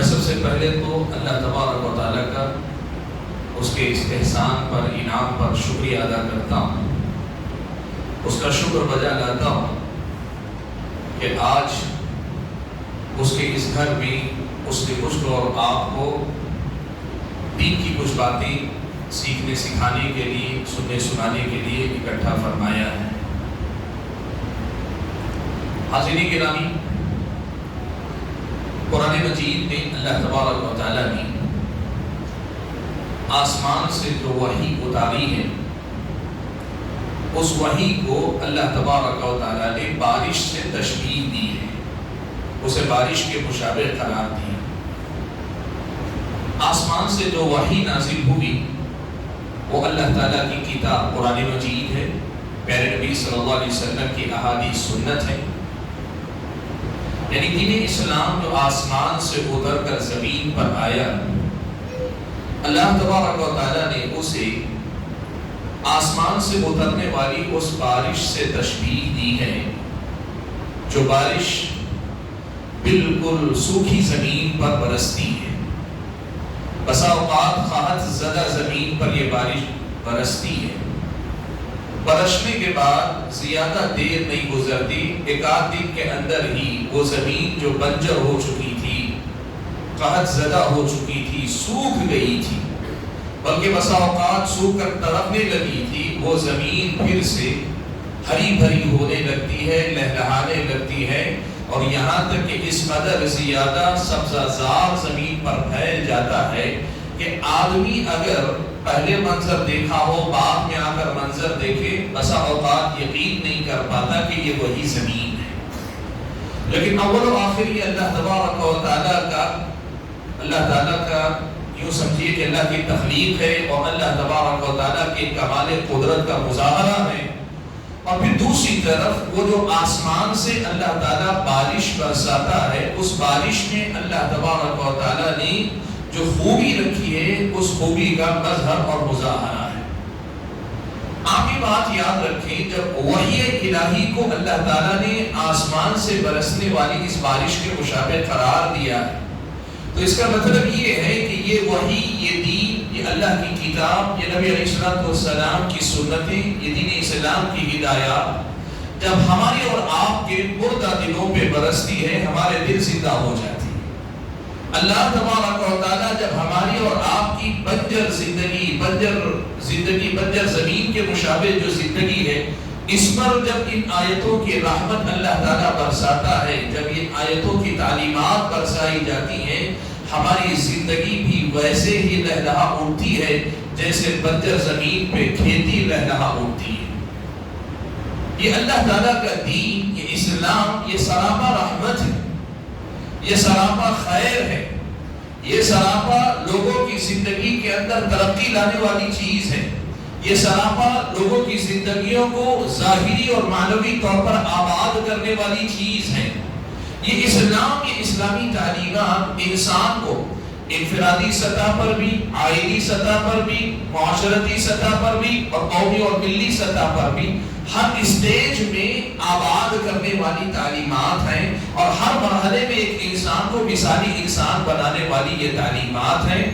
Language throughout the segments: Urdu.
میں سب سے پہلے تو اللہ تبارک و تعالیٰ کا اس کے اس احسان پر، انعام پر شکریہ ادا کرتا ہوں، اس کا شکر بجا لاتا ہوں کہ آج اس کے اس گھر میں اس نے مجھ کو اور آپ کو دین کی کچھ باتیں سیکھنے سکھانے کے لیے، سننے سنانے کے لیے اکٹھا فرمایا ہے۔ حاضرین گرامی، قرآن مجید میں اللہ تبارک و تعالیٰ نے آسمان سے جو وحی اتاری ہے، اس وحی کو اللہ تبارک و تعالیٰ نے بارش سے تشبیہ دی ہے، اسے بارش کے مشابہ قرار دیا۔ آسمان سے جو وحی نازل ہوئی وہ اللہ تعالیٰ کی کتاب قرآن مجید ہے، پیارے نبی صلی اللہ علیہ وسلم کی احادیث سنت ہے، یعنی دین اسلام جو آسمان سے اتر کر زمین پر آیا، اللہ تبارک و تعالیٰ نے اسے آسمان سے اترنے والی اس بارش سے تشبیہ دی ہے، جو بارش بالکل سوکھی زمین پر برستی ہے۔ بسا اوقات خواہت زدہ زمین پر یہ بارش برستی ہے، برسنے کے بعد زیادہ دیر نہیں گزرتی، ایک آدھ دن کے اندر ہی وہ زمین جو بنجر ہو چکی تھی، قحط زدہ ہو چکی تھی، سوکھ گئی تھی، بلکہ بسا اوقات سوکھ کر تڑپنے لگی تھی، وہ زمین پھر سے ہری بھری ہونے لگتی ہے، لہلہانے لگتی ہے، اور یہاں تک کہ اس قدر زیادہ سبزہ زار زمین پر پھیل جاتا ہے کہ آدمی اگر پہلے منظر دیکھا ہو، بعد میں آ کر منظر دیکھے، بسا اوقات یقین نہیں کر پاتا کہ یہ وہی زمین ہے۔ لیکن اول و آخر یہ اللہ تبارک و تعالیٰ کا یوں سمجھیے کہ اللہ کی تخلیق ہے، اور اللہ تبارک و تعالیٰ کے کمال قدرت کا مظاہرہ ہے۔ اور پھر دوسری طرف وہ جو آسمان سے اللہ تعالیٰ بارش برساتا ہے، اس بارش میں اللہ تبارک و تعالیٰ نے جو خوبی رکھی ہے، اس خوبی کا مظہر اور مظاہرہ ہے۔ آپ یہ بات یاد رکھیں، جب وحی الہی کو اللہ تعالیٰ نے آسمان سے برسنے والی اس بارش کے مشابہ قرار دیا ہے، تو اس کا مطلب یہ ہے کہ یہ وحی، یہ دین، یہ اللہ کی کتاب، یہ نبی علیہ السلام کی سنتیں، یہ دین اسلام کی ہدایات جب ہمارے اور آپ کے مردہ دلوں پہ برستی ہے، ہمارے دل زندہ ہو جاتے ہیں۔ اللہ تبارک و تعالیٰ جب ہماری اور آپ کی بنجر زندگی، بنجر زمین کے مشابہ جو زندگی ہے، اس پر جب ان آیتوں کی رحمت اللہ تعالیٰ برساتا ہے، جب ان آیتوں کی تعلیمات برسائی جاتی ہیں، ہماری زندگی بھی ویسے ہی لہلہا اٹھتی ہے جیسے بنجر زمین پہ کھیتی لہلہا اٹھتی ہے۔ یہ اللہ تعالیٰ کا دین، یہ اسلام، یہ سراپا رحمت ہے، یہ سراپا خیر ہے، یہ سراپا لوگوں کی زندگی کے اندر ترقی لانے والی چیز ہے، یہ سراپا لوگوں کی زندگیوں کو ظاہری اور معنوی طور پر آباد کرنے والی چیز ہے۔ یہ اسلام، یہ اسلامی تعلیمات انسان کو انفرادی سطح پر بھی، آئینی سطح پر بھی، معاشرتی سطح پر بھی، اور قومی اور ملی سطح پر بھی ہر اسٹیج میں آباد کرنے والی تعلیمات ہیں، اور ہر مرحلے میں ایک انسان کو مثالی انسان بنانے والی یہ تعلیمات ہیں۔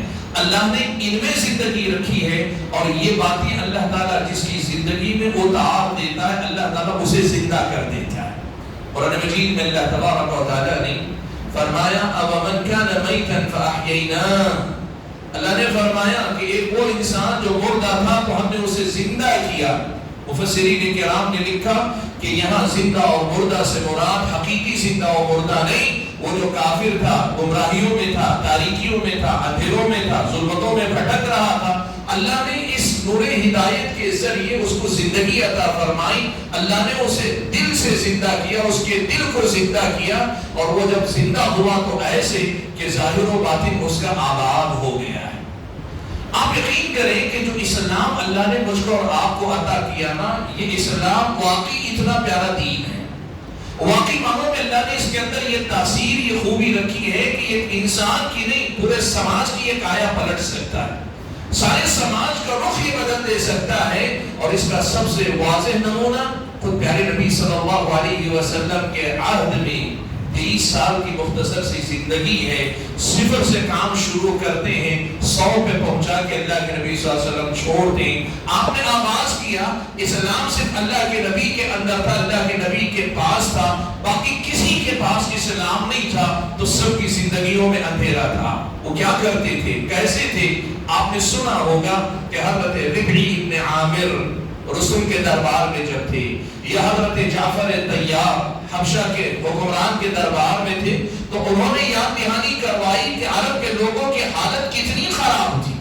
اللہ نے ان میں زندگی رکھی ہے، اور یہ باتیں اللہ تعالیٰ جس کی زندگی میں اتار دیتا ہے، اللہ تعالیٰ اسے زندہ کر دیتا ہے۔ قرآن مجید میں اللہ تبارک و تعالیٰ نے فرمایا أَوَمَنْ كَانَ مَيْتًا فَأَحْيَيْنَاهُ، اللہ نے فرمایا کہ ایک وہ انسان جو مردہ تھا تو ہم نے اسے زندہ کیا۔ مفسرین کرام نے لکھا کہ یہاں زندہ اور مردہ سے مراد حقیقی زندہ اور مردہ نہیں، وہ جو کافر تھا، گمراہیوں میں تھا، تاریکیوں میں تھا، اندھیروں میں تھا، ظلمتوں میں بھٹک رہا تھا، اللہ نے اس نور ہدایت کے ذریعے اس کو زندگی عطا فرمائی، اللہ نے اسے دل سے زندہ کیا، اس کے دل کو زندہ کیا، اور وہ جب زندہ ہوا تو ایسے کہ ظاہر و باطن اس کا آباد ہو گیا ہے۔ آپ یقین کریں کہ جو اسلام اللہ نے مجھ کو اور آپ کو عطا کیا نا، یہ اسلام واقعی اتنا پیارا دین ہے، واقعی معنوں میں اللہ نے اس کے اندر یہ تاثیر، یہ خوبی رکھی ہے کہ ایک انسان کی نہیں، پورے سماج کی ایک آیا پلٹ سکتا ہے، سارے سماج کا رخ یہ بدل دے سکتا ہے۔ اور اس کا سب سے واضح نمونہ خود پیارے نبی صلی اللہ علیہ وسلم کے عہد میں 23 سال کی مختصر سی زندگی ہے، صرف صفر سے کام شروع کرتے ہیں، 100 پہ پہنچا کے اللہ کے نبی صلی اللہ علیہ وسلم چھوڑ دیں۔ آپ نے آغاز کیا، اسلام صرف اللہ کے نبی کے اندر تھا، اللہ کے نبی کے پاس تھا، باقی کسی کے پاس اسلام نہیں تھا، تو سب کی زندگیوں میں اندھیرا تھا۔ وہ کیا کرتے تھے، کیسے تھے؟ آپ نے سنا ہوگا کہ حضرت ربعی ابن عامر رسول کے دربار میں جب تھے، یا حضرت جعفر طیار حبشہ کے حکمران کے دربار میں تھے، تو انہوں نے یاد دہانی کروائی کہ عرب کے لوگوں کی حالت کتنی خراب تھی،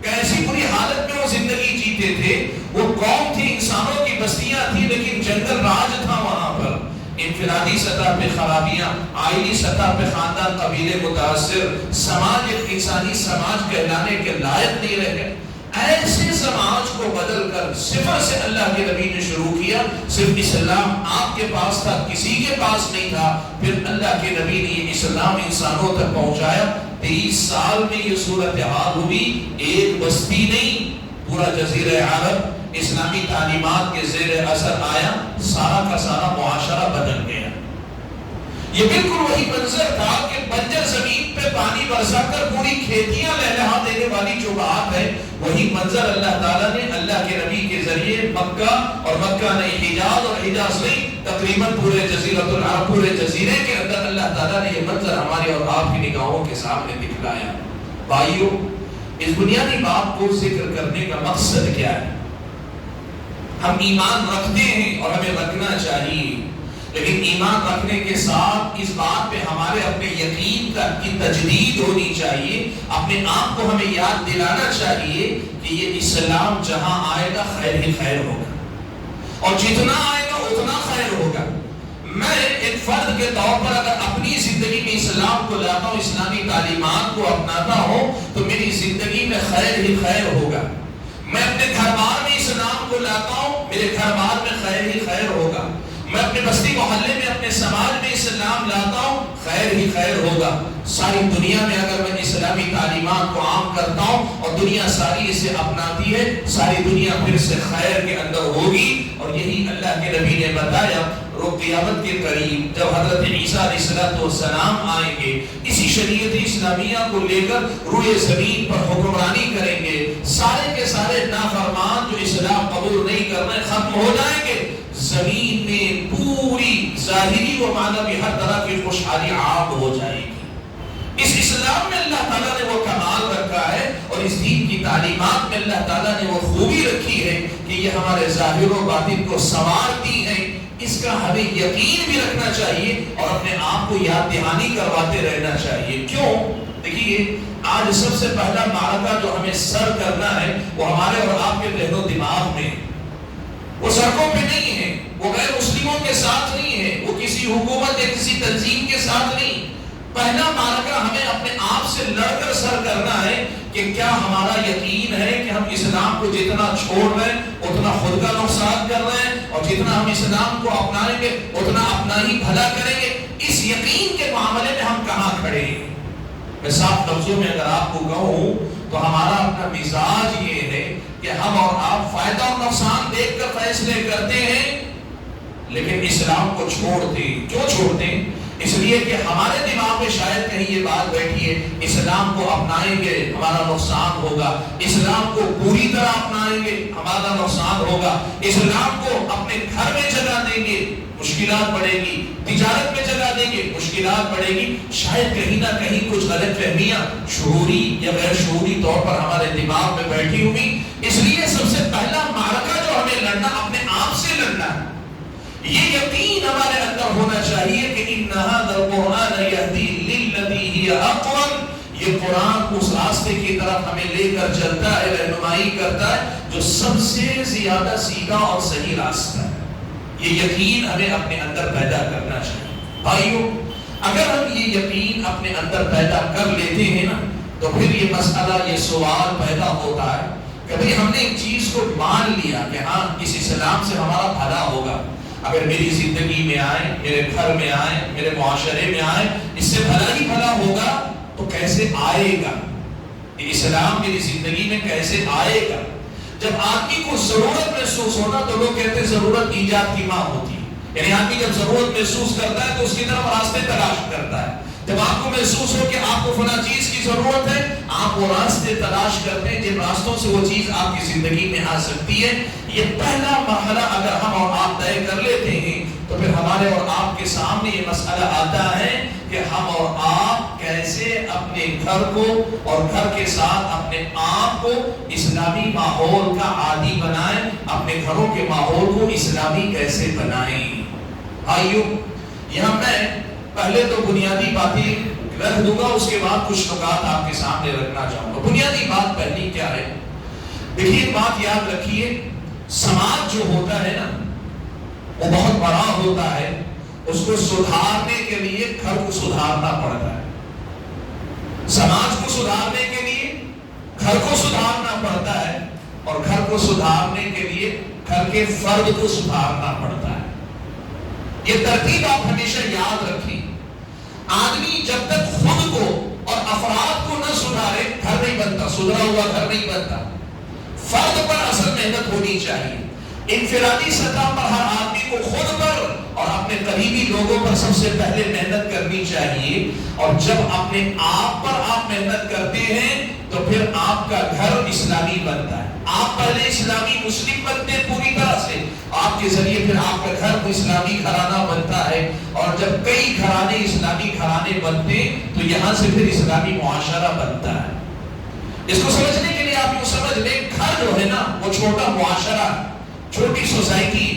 کیسی بری حالت میں وہ زندگی جیتے تھے۔ وہ قوم تھی، انسانوں کی بستیاں تھی، لیکن جنگل راج تھا وہاں پر۔ انفرادی سطح پہ خرابیاں، آئلی سطح پہ خاندان قبیلے متاثر، سماج ایک انسانی سماج کہلانے کے لائق نہیں رہ گئے۔ ایسے سماج کو بدل کر صفر سے اللہ کے نبی نے شروع کیا۔ صرف اسلام آپ کے پاس تھا، کسی کے پاس نہیں تھا، پھر اللہ کے نبی نے یہ اسلام انسانوں تک پہنچایا۔ 23 سال میں یہ صورتحال ہوئی، ایک بستی نہیں، پورا جزیرہ عرب اسلامی تعلیمات کے زیر اثر آیا، سارا کا سارا معاشرہ بدل گیا۔ یہ بالکل وہی منظر تھا کہ بنجر زمین پہ پانی برسا کر پوری کھیتیاں لہلہا دینے والی جو بات ہے، وہی منظر اللہ تعالیٰ نے اللہ کے نبی کے ذریعے مکہ، اور مکہ نہیں حجاز، اور حجاز نہیں تقریباً پورے جزیرۃ العرب، پورے جزیرے کے اندر اللہ تعالیٰ نے یہ منظر ہمارے اور آپ کی نگاہوں کے سامنے دکھلایا۔ بھائیو، اس بنیادی بات کو ذکر کرنے کا مقصد کیا ہے؟ ہم ایمان رکھتے ہیں اور ہمیں رکھنا چاہیے، لیکن ایمان رکھنے کے ساتھ اس بات پہ ہمارے اپنے یقین کی تجدید ہونی چاہیے۔ اپنے آپ کو ہمیں یاد دلانا چاہیے کہ یہ اسلام جہاں آئے گا خیر ہی خیر ہوگا، اور جتنا آئے گا اتنا خیر ہوگا۔ میں ایک فرد کے طور پر اگر اپنی زندگی میں اسلام کو لاتا ہوں، اسلامی تعلیمات کو اپناتا ہوں، تو میری زندگی میں خیر ہی خیر ہوگا۔ میں اپنے گھر بار میں اسلام کو لاتا ہوں، میرے گھر بار میں خیر ہی خیر ہوگا۔ میں اپنے بستی محلے میں، اپنے سماج میں اسلام لاتا ہوں، خیر ہی خیر ہوگا۔ ساری دنیا میں اگر میں اسلامی تعلیمات کو عام کرتا ہوں اور دنیا ساری اسے اپناتی ہے، ساری دنیا پھر سے خیر کے اندر ہوگی۔ اور یہی اللہ کے نبی نے بتایا، قیامت کے قریب جب حضرت عیسیٰ علیہ السلام آئیں گے، اسی شریعت اسلامیہ کو لے کر روئے زمین پر حکمرانی کریں گے، سارے کے سارے نافرمان جو اسلام قبول نہیں کر رہے ختم ہو جائیں گے، زمین میں پوری ظاہری و معنوی ہر طرح کی خوشحالی عام ہو جائے گی۔ اس اسلام میں اللہ تعالیٰ نے وہ کمال رکھا ہے، اور اس دین کی تعلیمات میں اللہ تعالیٰ نے وہ خوبی رکھی ہے کہ یہ ہمارے ظاہر و باطن کو سنوارتی ہیں۔ اس کا ہمیں یقین بھی رکھنا چاہیے اور اپنے آپ کو یاد دہانی کرواتے رہنا چاہیے۔ کیوں؟ دیکھیے، آج سب سے پہلا معرکہ جو ہمیں سر کرنا ہے وہ ہمارے اور آپ کے ذہن و دماغ میں، وہ سڑکوں پہ نہیں ہے، وہ غیر مسلموں کے ساتھ نہیں ہے، وہ کسی حکومت یا کسی تنظیم کے ساتھ نہیں۔ پہلا معرکہ ہمیں اپنے آپ سے لڑ کر سر کرنا ہے کہ کیا ہمارا یقین ہے کہ ہم اسلام کو جتنا چھوڑ رہے ہیں اتنا خود کا نقصان کر رہے ہیں، اور جتنا ہم اسلام کو اپنائیں گے اتنا اپنا ہی بھلا کریں گے۔ اس یقین کے معاملے میں ہم کہاں کھڑے ہیں؟ میں صاف لفظوں میں اگر آپ کو کہوں تو ہمارا اپنا مزاج یہ ہے کہ ہم اور آپ فائدہ اور نقصان دیکھ کر فیصلے کرتے ہیں، لیکن اسلام کو چھوڑتے ہیں۔ کیوں چھوڑتے ہیں؟ اس لیے کہ ہمارے دماغ میں شاید کہیں یہ بات بیٹھی ہے، اسلام کو اپنائیں گے ہمارا نقصان ہوگا، اسلام کو پوری طرح اپنائیں گے ہمارا نقصان ہوگا، اسلام کو اپنے گھر میں جگہ دیں گے مشکلات بڑھے گی، تجارت میں جگہ دیں گے مشکلات بڑھے گی۔ شاید کہیں نہ کہیں کچھ غلط فہمیاں شعوری یا غیر شعوری طور پر ہمارے دماغ میں بیٹھی ہوئی۔ اس لیے سب سے پہلا معرکہ جو ہمیں لڑنا اپنے آپ سے لڑنا ہے۔ یہ یقین ہمارے اندر ہونا چاہیے کہ ان ھذا القرآن یہدی للتی ہی اقوم، یہ قرآن اس راستے کی طرف ہمیں لے کر چلتا ہے، رہنمائی کرتا ہے جو سب سے زیادہ سیدھا اور صحیح راستہ ہے۔ یہ یقین ہمیں اپنے اندر پیدا کرنا چاہیے۔ بھائیو، اگر ہم یہ یقین اپنے اندر پیدا کر لیتے ہیں نا، تو پھر یہ مسئلہ، یہ سوال پیدا ہوتا ہے کہ بھئی ہم نے ایک چیز کو مان لیا کہ ہاں اس اسلام سے ہمارا بھلا ہوگا، اگر میری زندگی میں آئے، میرے گھر میں آئے، میرے معاشرے میں آئے، اس سے بھلا ہی بھلا ہوگا، تو کیسے آئے گا یہ اسلام میری زندگی میں؟ کیسے آئے گا؟ جب آدمی کو ضرورت محسوس ہونا، تو لوگ کہتے ہیں ضرورت ایجاد کی ماں ہوتی ہے، یعنی آدمی جب ضرورت محسوس کرتا ہے تو اس کی طرف راستے تلاش کرتا ہے۔ جب آپ کو محسوس ہو کہ آپ کو فلاں چیز کی ضرورت ہے، آپ وہ راستے تلاش کرتے ہیں جن راستوں سے وہ چیز آپ کی زندگی میں آ سکتی ہے۔ یہ پہلا مرحلہ اگر ہم اور آپ طے کر لیتے ہیں تو پھر ہمارے اور آپ کے سامنے یہ مسئلہ آتا ہے کہ ہم اور آپ کیسے اپنے گھر کو اور گھر کے ساتھ اپنے آپ کو اسلامی ماحول کا عادی بنائیں، اپنے گھروں کے ماحول کو اسلامی کیسے بنائیں۔ آئیو یہاں میں پہلے تو بنیادی باتیں رکھ دوں گا، اس کے بعد کچھ نکات آپ کے سامنے رکھنا چاہوں گا۔ بنیادی بات پہلی کیا ہے؟ دیکھیے بات یاد رکھیے، سماج جو ہوتا ہے نا وہ بہت بڑا ہوتا ہے، اس کو سدھارنے کے لیے گھر کو سدھارنا پڑتا ہے۔ سماج کو سدھارنے کے لیے گھر کو سدھارنا پڑتا ہے، اور گھر کو سدھارنے کے لیے گھر کے فرد کو سدھارنا پڑتا ہے۔ یہ ترتیب آپ ہمیشہ یاد رکھیں۔ آدمی جب تک خود کو اور افراد کو نہ سدھارے گھر نہیں بنتا، سدھرا ہوا گھر نہیں بنتا۔ فرد پر اصل محنت ہونی چاہیے۔ انفرادی سطح پر ہر آدمی کو خود پر اور اپنے قریبی لوگوں پر سب سے پہلے محنت کرنی چاہیے، اور جب اپنے آپ پر آپ محنت کرتے ہیں تو پھر آپ کا گھر اسلامی بنتا ہے۔ آپ پہلے اسلامی مسلم بنتے ہیں پوری طرح سے، آپ کے ذریعے پھر آپ کا گھر اسلامی گھرانہ بنتا ہے، اور جب کئی گھرانے اسلامی گھرانے بنتے ہیں تو یہاں سے پھر اسلامی معاشرہ بنتا ہے۔ اس کو سمجھنے کے لیے آپ یوں سمجھ لیں، گھر جو ہے نا وہ چھوٹا معاشرہ، چھوٹی سوسائٹی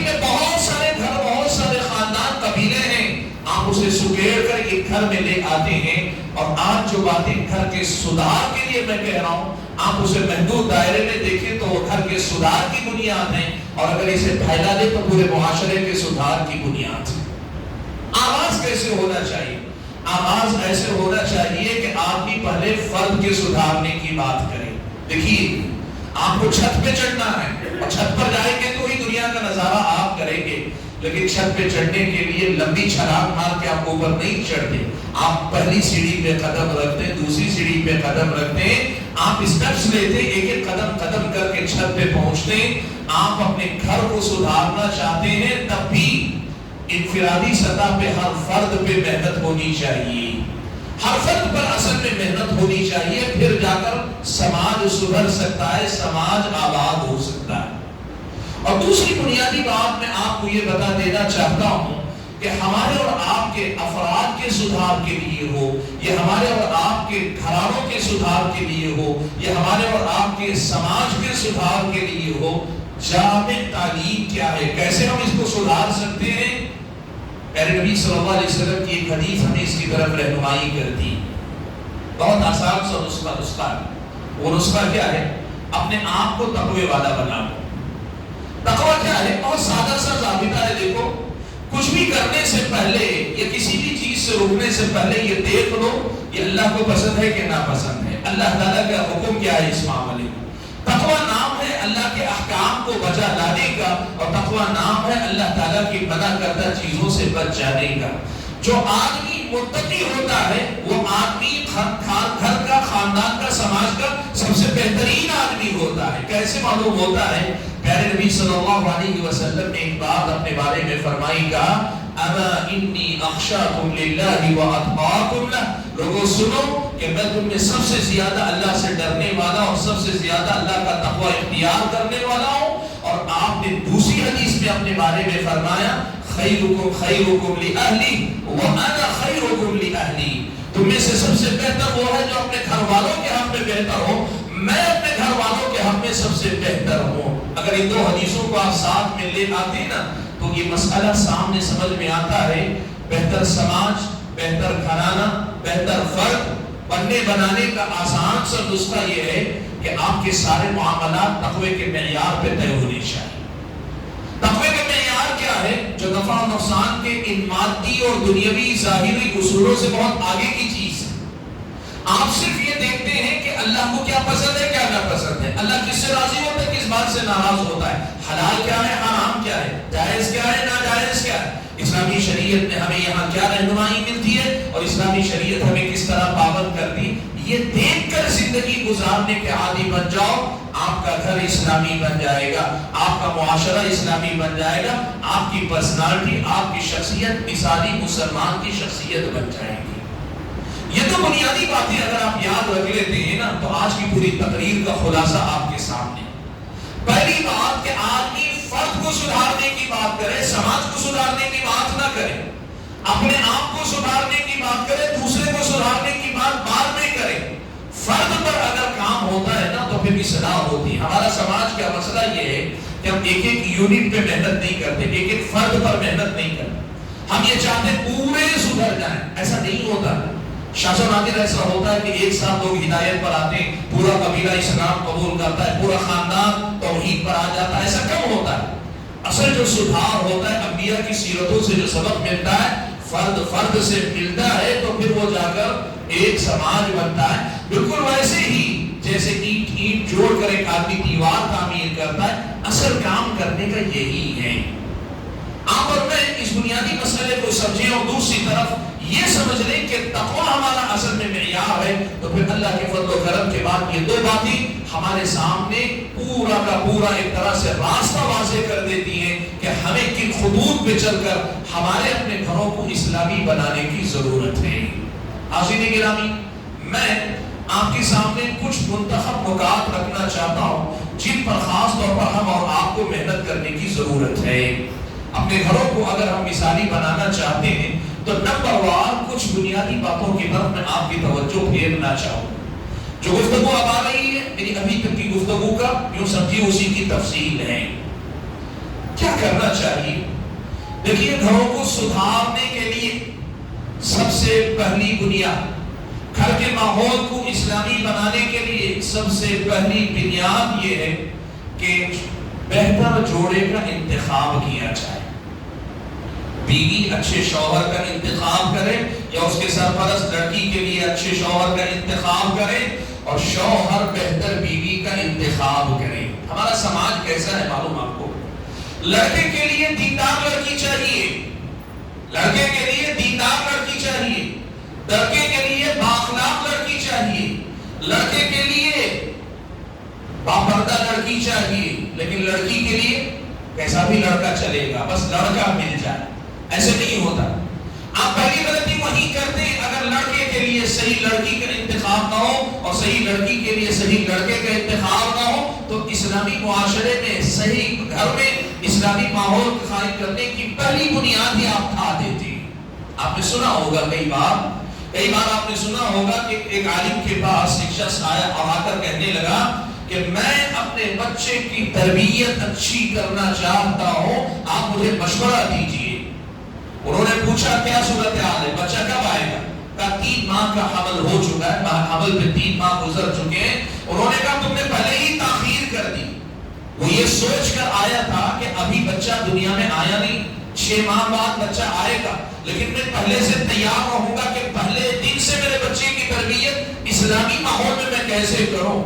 میں بہت سارے گھر، بہت سارے خاندان، قبیلے ہیں۔ آپ اسے سکیڑ کر ایک گھر میں لے آتے ہیں، اور آج جو باتیں گھر کے سدھار کے لیے میں کہہ رہا ہوں، آپ اسے محدود دائرے میں دیکھیں تو وہ گھر کے سدھار کی بنیاد ہیں، اور اگر اسے پھیلا دیں تو پورے معاشرے کے سدھار کی بنیاد ہے۔ آغاز کیسے ہونا چاہیے؟ آغاز ایسے ہونا چاہیے کہ آدمی پہلے فرد کے سدھارنے کی بات کرے۔ دیکھیے آپ کو چھت پہ چڑھنا ہے، اور چھت پر جائیں گے تو ہی دنیا کا نظارہ آپ کریں گے، لیکن چھت پہ چڑھنے کے لیے لمبی چھلانگ مار کے آپ اوپر نہیں چڑھتے۔ آپ پہلی سیڑھی پہ قدم رکھتے ہیں، دوسری سیڑھی پہ قدم رکھتے ہیں، آپ اسٹیپس لیتے ہیں، ایک ایک قدم کر کے چھت پہ پہنچتے ہیں۔ آپ اپنے گھر کو سدھارنا چاہتے ہیں، تب بھی انفرادی سطح پہ ہر فرد پہ محنت ہونی چاہیے، ہر فرد پر اصل میں محنت ہونی چاہیے، پھر جا کر سماج سدھر سکتا ہے، سماج آباد ہو سکتا ہے۔ اور دوسری بنیادی بات میں آپ کو یہ بتا دینا چاہتا ہوں کہ ہمارے اور آپ کے افراد کے سدھار کے لیے ہو، یہ ہمارے اور آپ کے گھرانوں کے سدھار کے لیے ہو، یہ ہمارے اور آپ کے سماج کے سدھار کے لیے ہو، جامع تعلیم کیا ہے، کیسے ہم اس کو سدھار سکتے ہیں؟ پیارے نبی صلی اللہ علیہ وسلم کی ایک حدیث ہمیں اس کی طرف رہنمائی کرتی، بہت آسان سا نسخہ ہے۔ وہ نسخہ کیا ہے؟ اپنے آپ کو تقوی والا بناؤ۔ تقوی کیا ہے؟ بہت سادہ سا ضابطہ ہے۔ دیکھو، کچھ بھی کرنے سے پہلے یا کسی بھی چیز سے رکنے سے پہلے یہ دیکھ لو کہ اللہ کو پسند ہے کہ ناپسند ہے، اللہ تعالیٰ کا حکم کیا ہے اس معاملے میں۔ تقوی نام ہے اللہ کے احکام کو بجا لانے کا، اور تقوی نام ہے اللہ تعالیٰ کی منع کردہ چیزوں سے بچ جانے کا۔ جو آدمی متقی ہوتا ہے وہ آدمی گھر کا، خاندان کا، سماج کا سب سے بہترین آدمی ہوتا ہے۔ کیسے معلوم ہوتا ہے؟ پیارے نبی صلی اللہ علیہ وسلم نے ایک بات اپنے بارے میں فرمائی، کہا اما انی اخشاکم للہ واتقاکم لہ، لوگوں سنو کہ میں تم میں سب سے زیادہ اللہ سے ڈرنے والا اور سب سے زیادہ اللہ کا تقوی اختیار کرنے والا ہوں۔ اور آپ نے دوسری حدیث میں اپنے بارے میں فرمایا خیرکم خیرکم لأہلی وانا خیرکم لأہلی، تم میں سے سب سے بہتر وہ ہے جو اپنے گھر والوں کے حق میں بہتر ہو، میں اپنے گھر والوں کے حق میں سب سے بہتر ہوں۔ اگر ان دو حدیثوں کو آپ ساتھ میں لے آتے ہیں نا تو یہ مسئلہ سامنے سمجھ میں آتا ہے۔ بہتر سماج، بہتر گھرانہ، بہتر فرد بننے بنانے کا آسان سا نسخہ یہ ہے کہ آپ کے سارے معاملات تقوی کے معیار پہ طے ہونے چاہیے۔ تقوی کے معیار کیا ہے؟ جو نفع و نقصان کے ان مادی اور دنیاوی ظاہری اصولوں سے بہت آگے کی چیز ہے۔ آپ صرف یہ دیکھتے ہیں کہ اللہ کو کیا پسند ہے، کیا ناپسند ہے، اللہ کس سے راضی ہوتا ہے، کس بات سے ناراض ہوتا ہے، حلال کیا ہے، حرام کیا ہے، جائز کیا ہے، ناجائز کیا ہے، اسلامی شریعت میں ہمیں یہاں کیا رہنمائی ملتی ہے، اور اسلامی شریعت ہمیں کس طرح پابند کرتی۔ یہ دیکھ کر زندگی گزارنے کے عادی بن جاؤ، آپ کا گھر اسلامی بن جائے گا، آپ کا معاشرہ اسلامی بن جائے گا، آپ کی پرسنالٹی، آپ کی شخصیت مثالی مسلمان کی شخصیت بن جائے گی۔ یہ تو بنیادی باتیں اگر آپ یاد رکھ لیتے ہیں نا تو آج کی پوری تقریر کا خلاصہ آپ کے سامنے. پہلی بات کہ آدمی فرد کو سدھارنے کی بات کرے، سماج کو سدھارنے کی بات نہ کرے، اپنے آپ کو سدھارنے کی بات کرے، دوسرے کو سدھارنے کی بات بعد میں کرے. فرد پر اگر کام ہوتا ہے نا تو پھر اصلاح ہوتی ہے. ہمارا سماج کا مسئلہ یہ ہے کہ ہم ایک ایک یونٹ پہ محنت نہیں کرتے، ایک ایک فرد پر محنت نہیں کرتے. ہم یہ چاہتے پورے سدھر جائیں، ایسا نہیں ہوتا. شاہ نادر ایسا ہوتا ہے کہ ایک ساتھ لوگ ہدایت پر آتے ہیں، پورا قبیلہ اسلام قبول کرتا ہے، پورا خاندان توحید پر آ جاتا ہے. ایسا کم ہوتا ہے. اصل جو سدھار ہوتا ہے انبیاء کی سیرتوں سے جو سبق ملتا ہے، فرد سے ملتا ہے تو پھر وہ جا کر ایک سماج بنتا ہے. بالکل ویسے ہی جیسے اینٹ جوڑ کر ایک آدمی دیوار تعمیر کرتا ہے، اصل کام کرنے کا یہی ہے. آپ اور میں اس بنیادی مسئلے کو سمجھیں اور دوسری طرف یہ سمجھ لیں کہ تقوی ہمارا اصل میں معیار ہے. تو پھر اللہ کے فضل و کرم کے بعد یہ دو باتیں ہمارے سامنے پورا کا پورا ایک طرح سے راستہ واضح کر دیتی ہیں کہ ہمیں کن خطوط پہ چل کر ہمارے اپنے گھروں کو اسلامی بنانے کی ضرورت ہے. حاضرین گرامی، میں آپ کے سامنے کچھ منتخب نکات رکھنا چاہتا ہوں جن پر خاص طور پر ہم اور آپ کو محنت کرنے کی ضرورت ہے. اپنے گھروں کو اگر ہم مثالی بنانا چاہتے ہیں تو نمبر وار کچھ بنیادی باتوں کی طرف میں آپ کی توجہ پھیرنا چاہوں. جو گفتگو اب آ رہی ہے میری ابھی تک کی گفتگو کا یوں سمجھیے اسی کی تفصیل ہے. کیا کرنا چاہیے؟ دیکھیے، گھروں کو سدھارنے کے لیے سب سے پہلی بنیاد، گھر کے ماحول کو اسلامی بنانے کے لیے سب سے پہلی بنیاد یہ ہے کہ بہتر جوڑے کا انتخاب کیا جائے. بیوی اچھے شوہر کا انتخاب کرے یا اس کے سرپرست لڑکی کے لیے اچھے شوہر کا انتخاب کرے اور شوہر بہتر بیوی کا انتخاب کرے. ہمارا سماج کیسا ہے معلوم آپ کو؟ لڑکے کے لیے دیندار لڑکی چاہیے، لڑکے کے لیے دیندار لڑکی چاہیے، لڑکے کے لیے بااخلاق لڑکی چاہیے، لڑکے کے لیے باپردہ لڑکی چاہیے، لیکن لڑکی کے لیے کیسا بھی لڑکا چلے گا، بس لڑکا مل جائے. ایسے نہیں ہوتا. آپ پہلی غلطی وہی کرتے ہیں اگر لڑکے کے لیے صحیح لڑکی کا انتخاب نہ ہو اور صحیح لڑکی کے لیے صحیح لڑکے کا انتخاب نہ ہو تو اسلامی معاشرے میں، صحیح گھر میں اسلامی ماحول قائم کرنے کی پہلی بنیاد ہی آپ تھا دیتے ہیں. آپ نے سنا ہوگا کئی بار آپ نے سنا ہوگا کہ ایک عالم کے پاس ایک شخص آیا اور آ کر کہنے لگا کہ میں اپنے بچے کی تربیت اچھی کرنا چاہتا ہوں، آپ مجھے مشورہ دیجیے. انہوں نے پوچھا کیا صورتحال ہے، بچہ کب آئے گا؟ کہا 3 ماہ کا حمل ہو چکا ہے، حمل پہ 3 ماہ گزر چکے ہیں. انہوں نے کہا تم نے پہلے ہی تاخیر کر دی. وہ یہ سوچ کر آیا تھا کہ ابھی بچہ دنیا میں آیا نہیں، 6 ماہ بعد بچہ آئے گا، لیکن میں پہلے سے تیار رہوں گا کہ پہلے دن سے میرے بچے کی تربیت اسلامی ماحول میں کیسے کروں.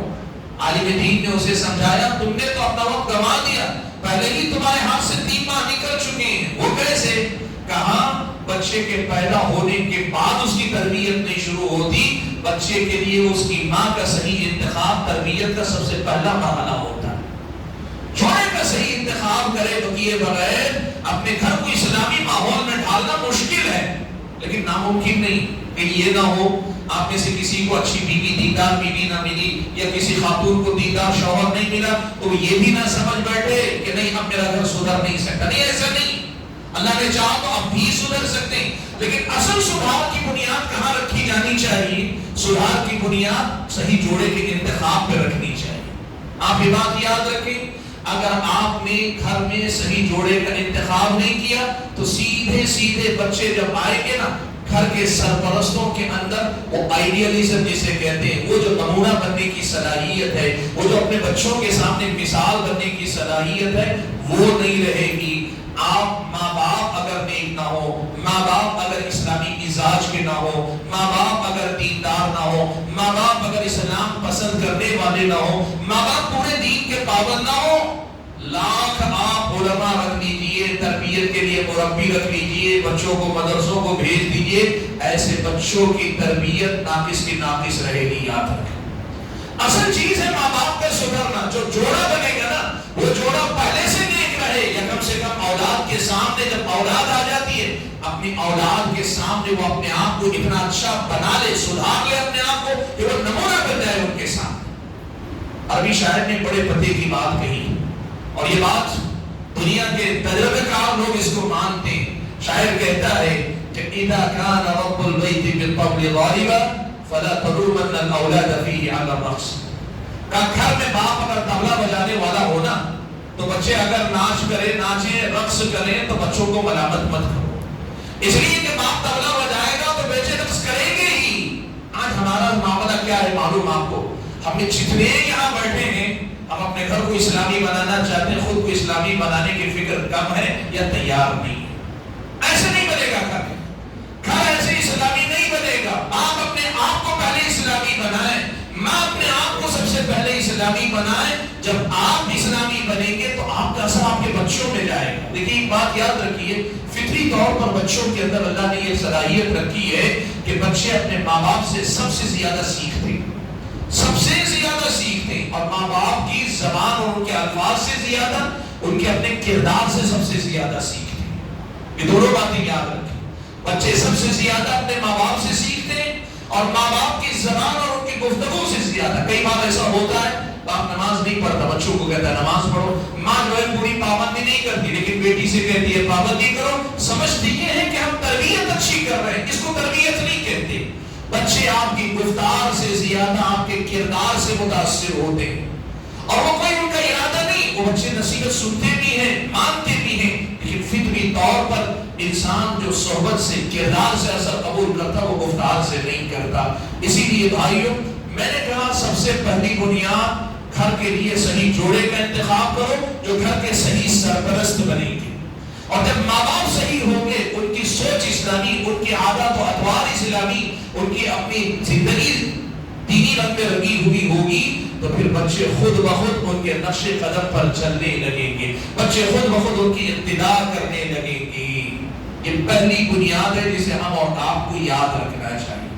عالم دین نے اسے سمجھایا تم نے تو اپنا وقت گنوا دیا، پہلے ہی تمہارے ہاتھ سے 3 ماہ نکل چکے ہیں. وہ کیسے؟ کہا بچے کے پیدا ہونے کے بعد اس کی تربیت نہیں شروع ہوتی، بچے کے لیے اس کی ماں کا صحیح انتخاب تربیت کا سب سے پہلا مرحلہ ہوتا ہے. چھوڑے کا صحیح انتخاب کرے تو کیے بغیر اپنے گھر کو اسلامی ماحول میں ڈالنا مشکل ہے، لیکن ناممکن نہیں کہ یہ نہ ہو آپ میں سے کسی کو اچھی بیوی دیندار بیوی نہ ملی یا کسی خاتون کو دیندار شوہر نہیں ملا تو یہ بھی نہ سمجھ بیٹھے کہ نہیں اب میرا گھر سدھر نہیں سکتا. نہیں، ایسا نہیں. اللہ نے چاہا تو اب بھی سدھر سکتے ہیں، لیکن اصل سدھار کی بنیاد کہاں رکھی جانی چاہیے؟ سدھار کی بنیاد صحیح جوڑے کے انتخاب پہ رکھنی چاہیے. آپ یہ بات یاد رکھیں، اگر آپ نے گھر میں صحیح جوڑے کا انتخاب نہیں کیا تو سیدھے بچے جب آئیں گے نا، گھر کے سرپرستوں کے اندر وہ آئیڈیالزم جسے کہتے ہیں، وہ جو نمونہ بننے کی صلاحیت ہے، وہ جو اپنے بچوں کے سامنے مثال بننے کی صلاحیت ہے، وہ نہیں رہے گی. آپ ماں باپ اگر نیک نہ ہو، ماں باپ اگر اسلامی مزاج کے نہ ہو، ماں باپ اگر دیندار نہ ہو، ماں باپ اگر اسلام پسند کرنے والے نہ ہو، ماں باپ پورے دین کے پابند نہ ہو، لاکھ آپ علماء رکھ لیجئے، تربیت کے لیے مربی رکھ لیجئے، بچوں کو مدرسوں کو بھیج دیجئے، ایسے بچوں کی تربیت ناقص کی ناقص رہے گی. یاد رکھیں اصل چیز ہے ماں باپ کا سدھرنا. جو جوڑا بنے گا نا وہ جوڑا پہلے سے نیک رہے یا کم سے کم اولاد کے سامنے جب اولاد آ جاتی ہے اپنی اولاد کے سامنے وہ اپنے آپ کو اتنا اچھا بنا لے, سدھار لے اپنے آپ کو کہ وہ نمونہ بن جائے ان کے سامنے. عربی شاعر نے بڑے پتے کی بات کہی اور یہ بات دنیا کے تجربے کار لوگ اس کو مانتے ہیں. شاعر کہتا ہے کہ اذا كان رب البيت بالطبل ضاربا فلا تلومن الاولاد فيه على الرقص. کہ گھر میں باپ اگر طبلہ بجانے والا ہونا تو بچے اگر ناچ کریں, ناچیں, رقص کریں تو بچوں کو ملامت مت کرو, اس لیے کہ باپ طبلہ بجائے گا تو بچے رقص کریں گے ہی. آج ہمارا معاملہ کیا ہے معلوم آپ کو؟ ہم جتنے یہاں بیٹھے ہیں ہم اپنے گھر کو اسلامی بنانا چاہتے ہیں, خود کو اسلامی بنانے کی فکر کم ہے یا تیار نہیں ہے. ایسے نہیں بنے گا گھر, گھر ایسے اسلامی نہیں بنے گا. آپ اپنے آپ کو پہلے اسلامی بنائیں, ماں اپنے آپ کو سب سے پہلے اسلامی بنائیں. جب آپ اسلامی بنیں گے تو آپ کا اثر آپ کے بچوں میں جائے گا. دیکھیے ایک بات یاد رکھیے, فطری طور پر بچوں کے اندر اللہ نے یہ صلاحیت رکھی ہے کہ بچے اپنے ماں باپ سے سب سے زیادہ سیکھتے ہیں, سب سے زیادہ سیکھتے ہیں, اور ماں باپ کی زبان اور ان کے الفاظ سے زیادہ ان کے اپنے کردار سے سب سے زیادہ سیکھتے ہیں. یہ دونوں باتیں یاد رکھیں. بچے سب سے زیادہ اپنے ماں باپ سے سیکھتے ہیں اور ماں باپ کی زبان اور ان کی گفتگو سے زیادہ. کئی بار ایسا ہوتا ہے باپ نماز نہیں پڑھتا, بچوں کو کہتا ہے نماز پڑھو. ماں جو ہے پوری پابندی نہیں کرتی لیکن بیٹی سے کہتی ہے پابندی کرو. سمجھتی یہ ہے کہ ہم تربیت اچھی کر رہے ہیں, اس کو تربیت نہیں کہتے. بچے آپ کی گفتار سے زیادہ آپ کے کردار سے متاثر ہوتے ہیں, اور وہ کوئی ان کا ارادہ نہیں. وہ بچے نصیحت سنتے بھی ہیں, مانتے بھی ہیں, لیکن فطری طور پر انسان جو صحبت سے, کردار سے اثر قبول کرتا وہ گفتار سے نہیں کرتا. اسی لیے بھائیوں میں نے کہا سب سے پہلی بنیاد گھر کے لیے صحیح جوڑے کا انتخاب کرو جو گھر کے صحیح سرپرست بنیں گے. اور جب ماں باپ صحیح ہوں گے, ان کی سوچ اسلامی, ان کی عادت و اطوار اسلامی, ان کی اپنی زندگی دینی رنگ میں رنگی ہوئی ہوگی, تو پھر بچے خود بخود ان کے نقش قدم پر چلنے لگیں گے, بچے خود بخود ان کی اقتداء کرنے لگیں گے. یہ پہلی بنیاد ہے جسے ہم اور آپ کو یاد رکھنا چاہیے.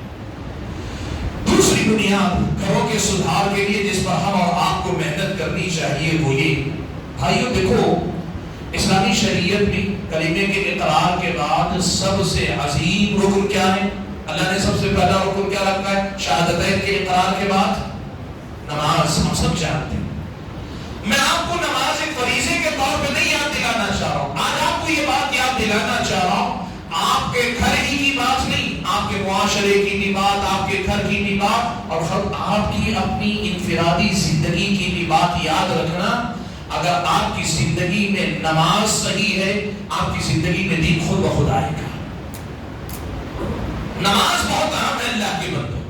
دوسری بنیاد گھروں کے سدھار کے لیے جس پر ہم اور آپ کو محنت کرنی چاہیے وہ یہ, بھائیو دیکھو اسلامی شریعت میں کلمے کے اقرار کے بعد سب سے عظیم رکن کیا ہے؟ اللہ نے سب سے پہلا رکن کیا رکھا ہے شہادتین کے اقرار کے بعد؟ نماز. ہم سب جانتے ہیں. میں آپ کو نماز ایک فریضے کے طور پہ نہیں یاد دلانا چاہ رہا ہوں, آج آپ کو یہ بات یاد دلانا چاہ رہا ہوں. آپ کے گھر ہی کی بات نہیں, آپ کے معاشرے کی بھی بات, آپ کے گھر کی بھی بات, اور آپ کی اپنی انفرادی زندگی کی بھی بات یاد رکھنا. اگر آپ کی زندگی میں نماز صحیح ہے, آپ کی زندگی میں دین خود بخود آئے گا. نماز بہت اہم ہے اللہ کے بندوں.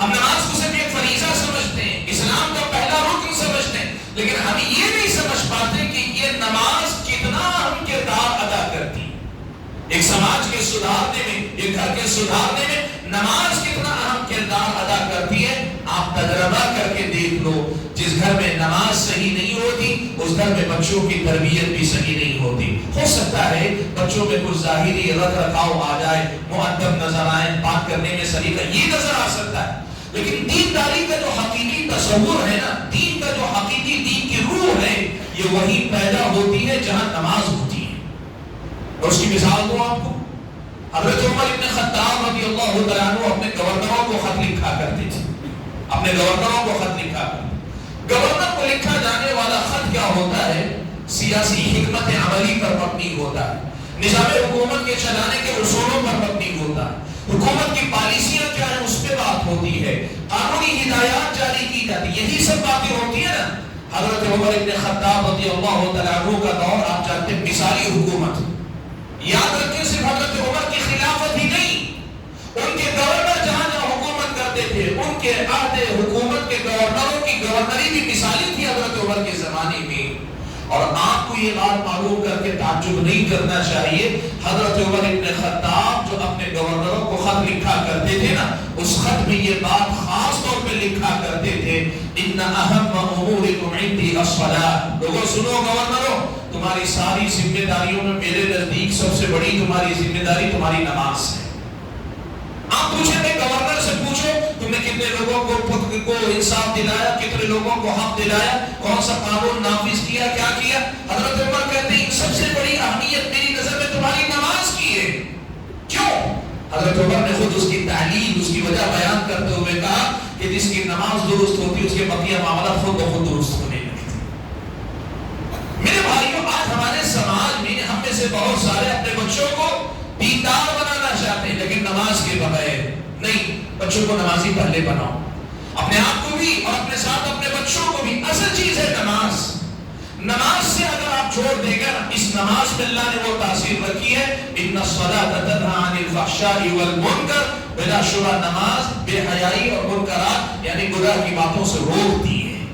ہم نماز کو صرف ایک فریضہ سمجھتے ہیں, اسلام کا پہلا رکن سمجھتے ہیں, لیکن ہم یہ نہیں سمجھ پاتے کہ یہ نماز کتنا اہم کردار ادا کرتی ہے ایک سماج کے سدھارنے میں, ایک گھر کے سدھارنے میں. نماز کتنا اہم کردار ادا کرتی ہے آپ تجربہ کر کے دیکھ لو. جس گھر میں نماز صحیح نہیں ہوتی اس گھر میں بچوں کی تربیت بھی صحیح نہیں ہوتی. ہو سکتا ہے بچوں میں کچھ ظاہری رکھ رکھاؤ آ جائے, مؤدب نظر آئے, بات کرنے میں سلیقہ یہ نظر آ سکتا ہے, لیکن دینداری کا جو حقیقی تصور ہے نا, دین کا جو حقیقی دین کی روح ہے, یہ وہی پیدا ہوتی ہے جہاں نماز ہوتی ہے. اور اس کی مثال دوں آپ کو. حضرت عمر ابن خطاب رضی اللہ تعالیٰ عنہ اپنے گورنروں کو خط لکھا کرتے تھے, اپنے گورنروں کو خط لکھا کرتے. گورنر کو لکھا جانے والا خط کیا ہوتا ہے؟ سیاسی حکمت عملی پر مبنی ہوتا ہے, نظام حکومت کے چلانے کے اصولوں پر مبنی ہوتا ہے, حکومت کی پالیسیاں کیا ہیں اس پہ بات ہوتی ہے, قانونی ہدایات جاری کی جاتی, یہی سب باتیں ہوتی ہیں نا. حضرت عمر ابن خطاب رضی اللہ تعالیٰ عنہ کا دور آپ جانتے ہیں مثالی حکومت. یاد رکھیں صرف حضرت عمر کی خلافت ہی نہیں, ان کے گورنر جہاں جہاں حکومت کرتے تھے ان کے عہد حکومت کے گورنروں کی گورنری بھی مثالی تھی حضرت عمر کے زمانے میں. اور آپ کو یہ بات معلوم کر کے تعجب نہیں کرنا چاہیے, حضرت عمر ابن خطاب جو اپنے گورنروں کو خط لکھا کرتے تھے نا, اس خط میں یہ بات خاص طور پہ لکھا کرتے تھے, ان اہم امورکم عندی الصلاۃ. لوگوں سنو گورنروں, تمہاری ساری ذمہ داریوں میں میرے نزدیک سب سے بڑی تمہاری ذمہ داری تمہاری نماز ہے. آپ پوچھیں گے گورنر سے, پوچھو نے کتنے لوگوں کو انصاف دلایا, کتنے لوگوں کو حق دلایا, کون سا قانون نافذ کیا, کیا کیا. حضرت عمر کہتے ہیں سب سے بڑی اہمیت میری نظر میں تمہاری نماز کی ہے. کیوں؟ حضرت عمر نے خود اس کی تعلیم, اس کی وجہ بیان کرتے ہوئے کہا کہ جس کی نماز درست ہوتی اس کے بقیہ معاملات خود بخود درست ہونے لگتے. میرے بھائیوں, آج ہمارے سماج میں ہم میں سے بہت سارے اپنے بچوں کو دیندار بنانا چاہتے ہیں, لیکن نماز کے بغیر نہیں. بچوں کو نمازی پہلے بناؤ, اپنے آپ کو بھی اور اپنے ساتھ اپنے بچوں کو بھی. اصل چیز ہے نماز. نماز سے اگر آپ چھوڑ دیں گے, اس نماز میں اللہ نے وہ تاثیر رکھی ہے, ان الصلاۃ تنہی عن الفحشاء والمنکر, بلا شبہ نماز بے حیائی اور منکرات یعنی گناہ کی باتوں سے روکتی ہے.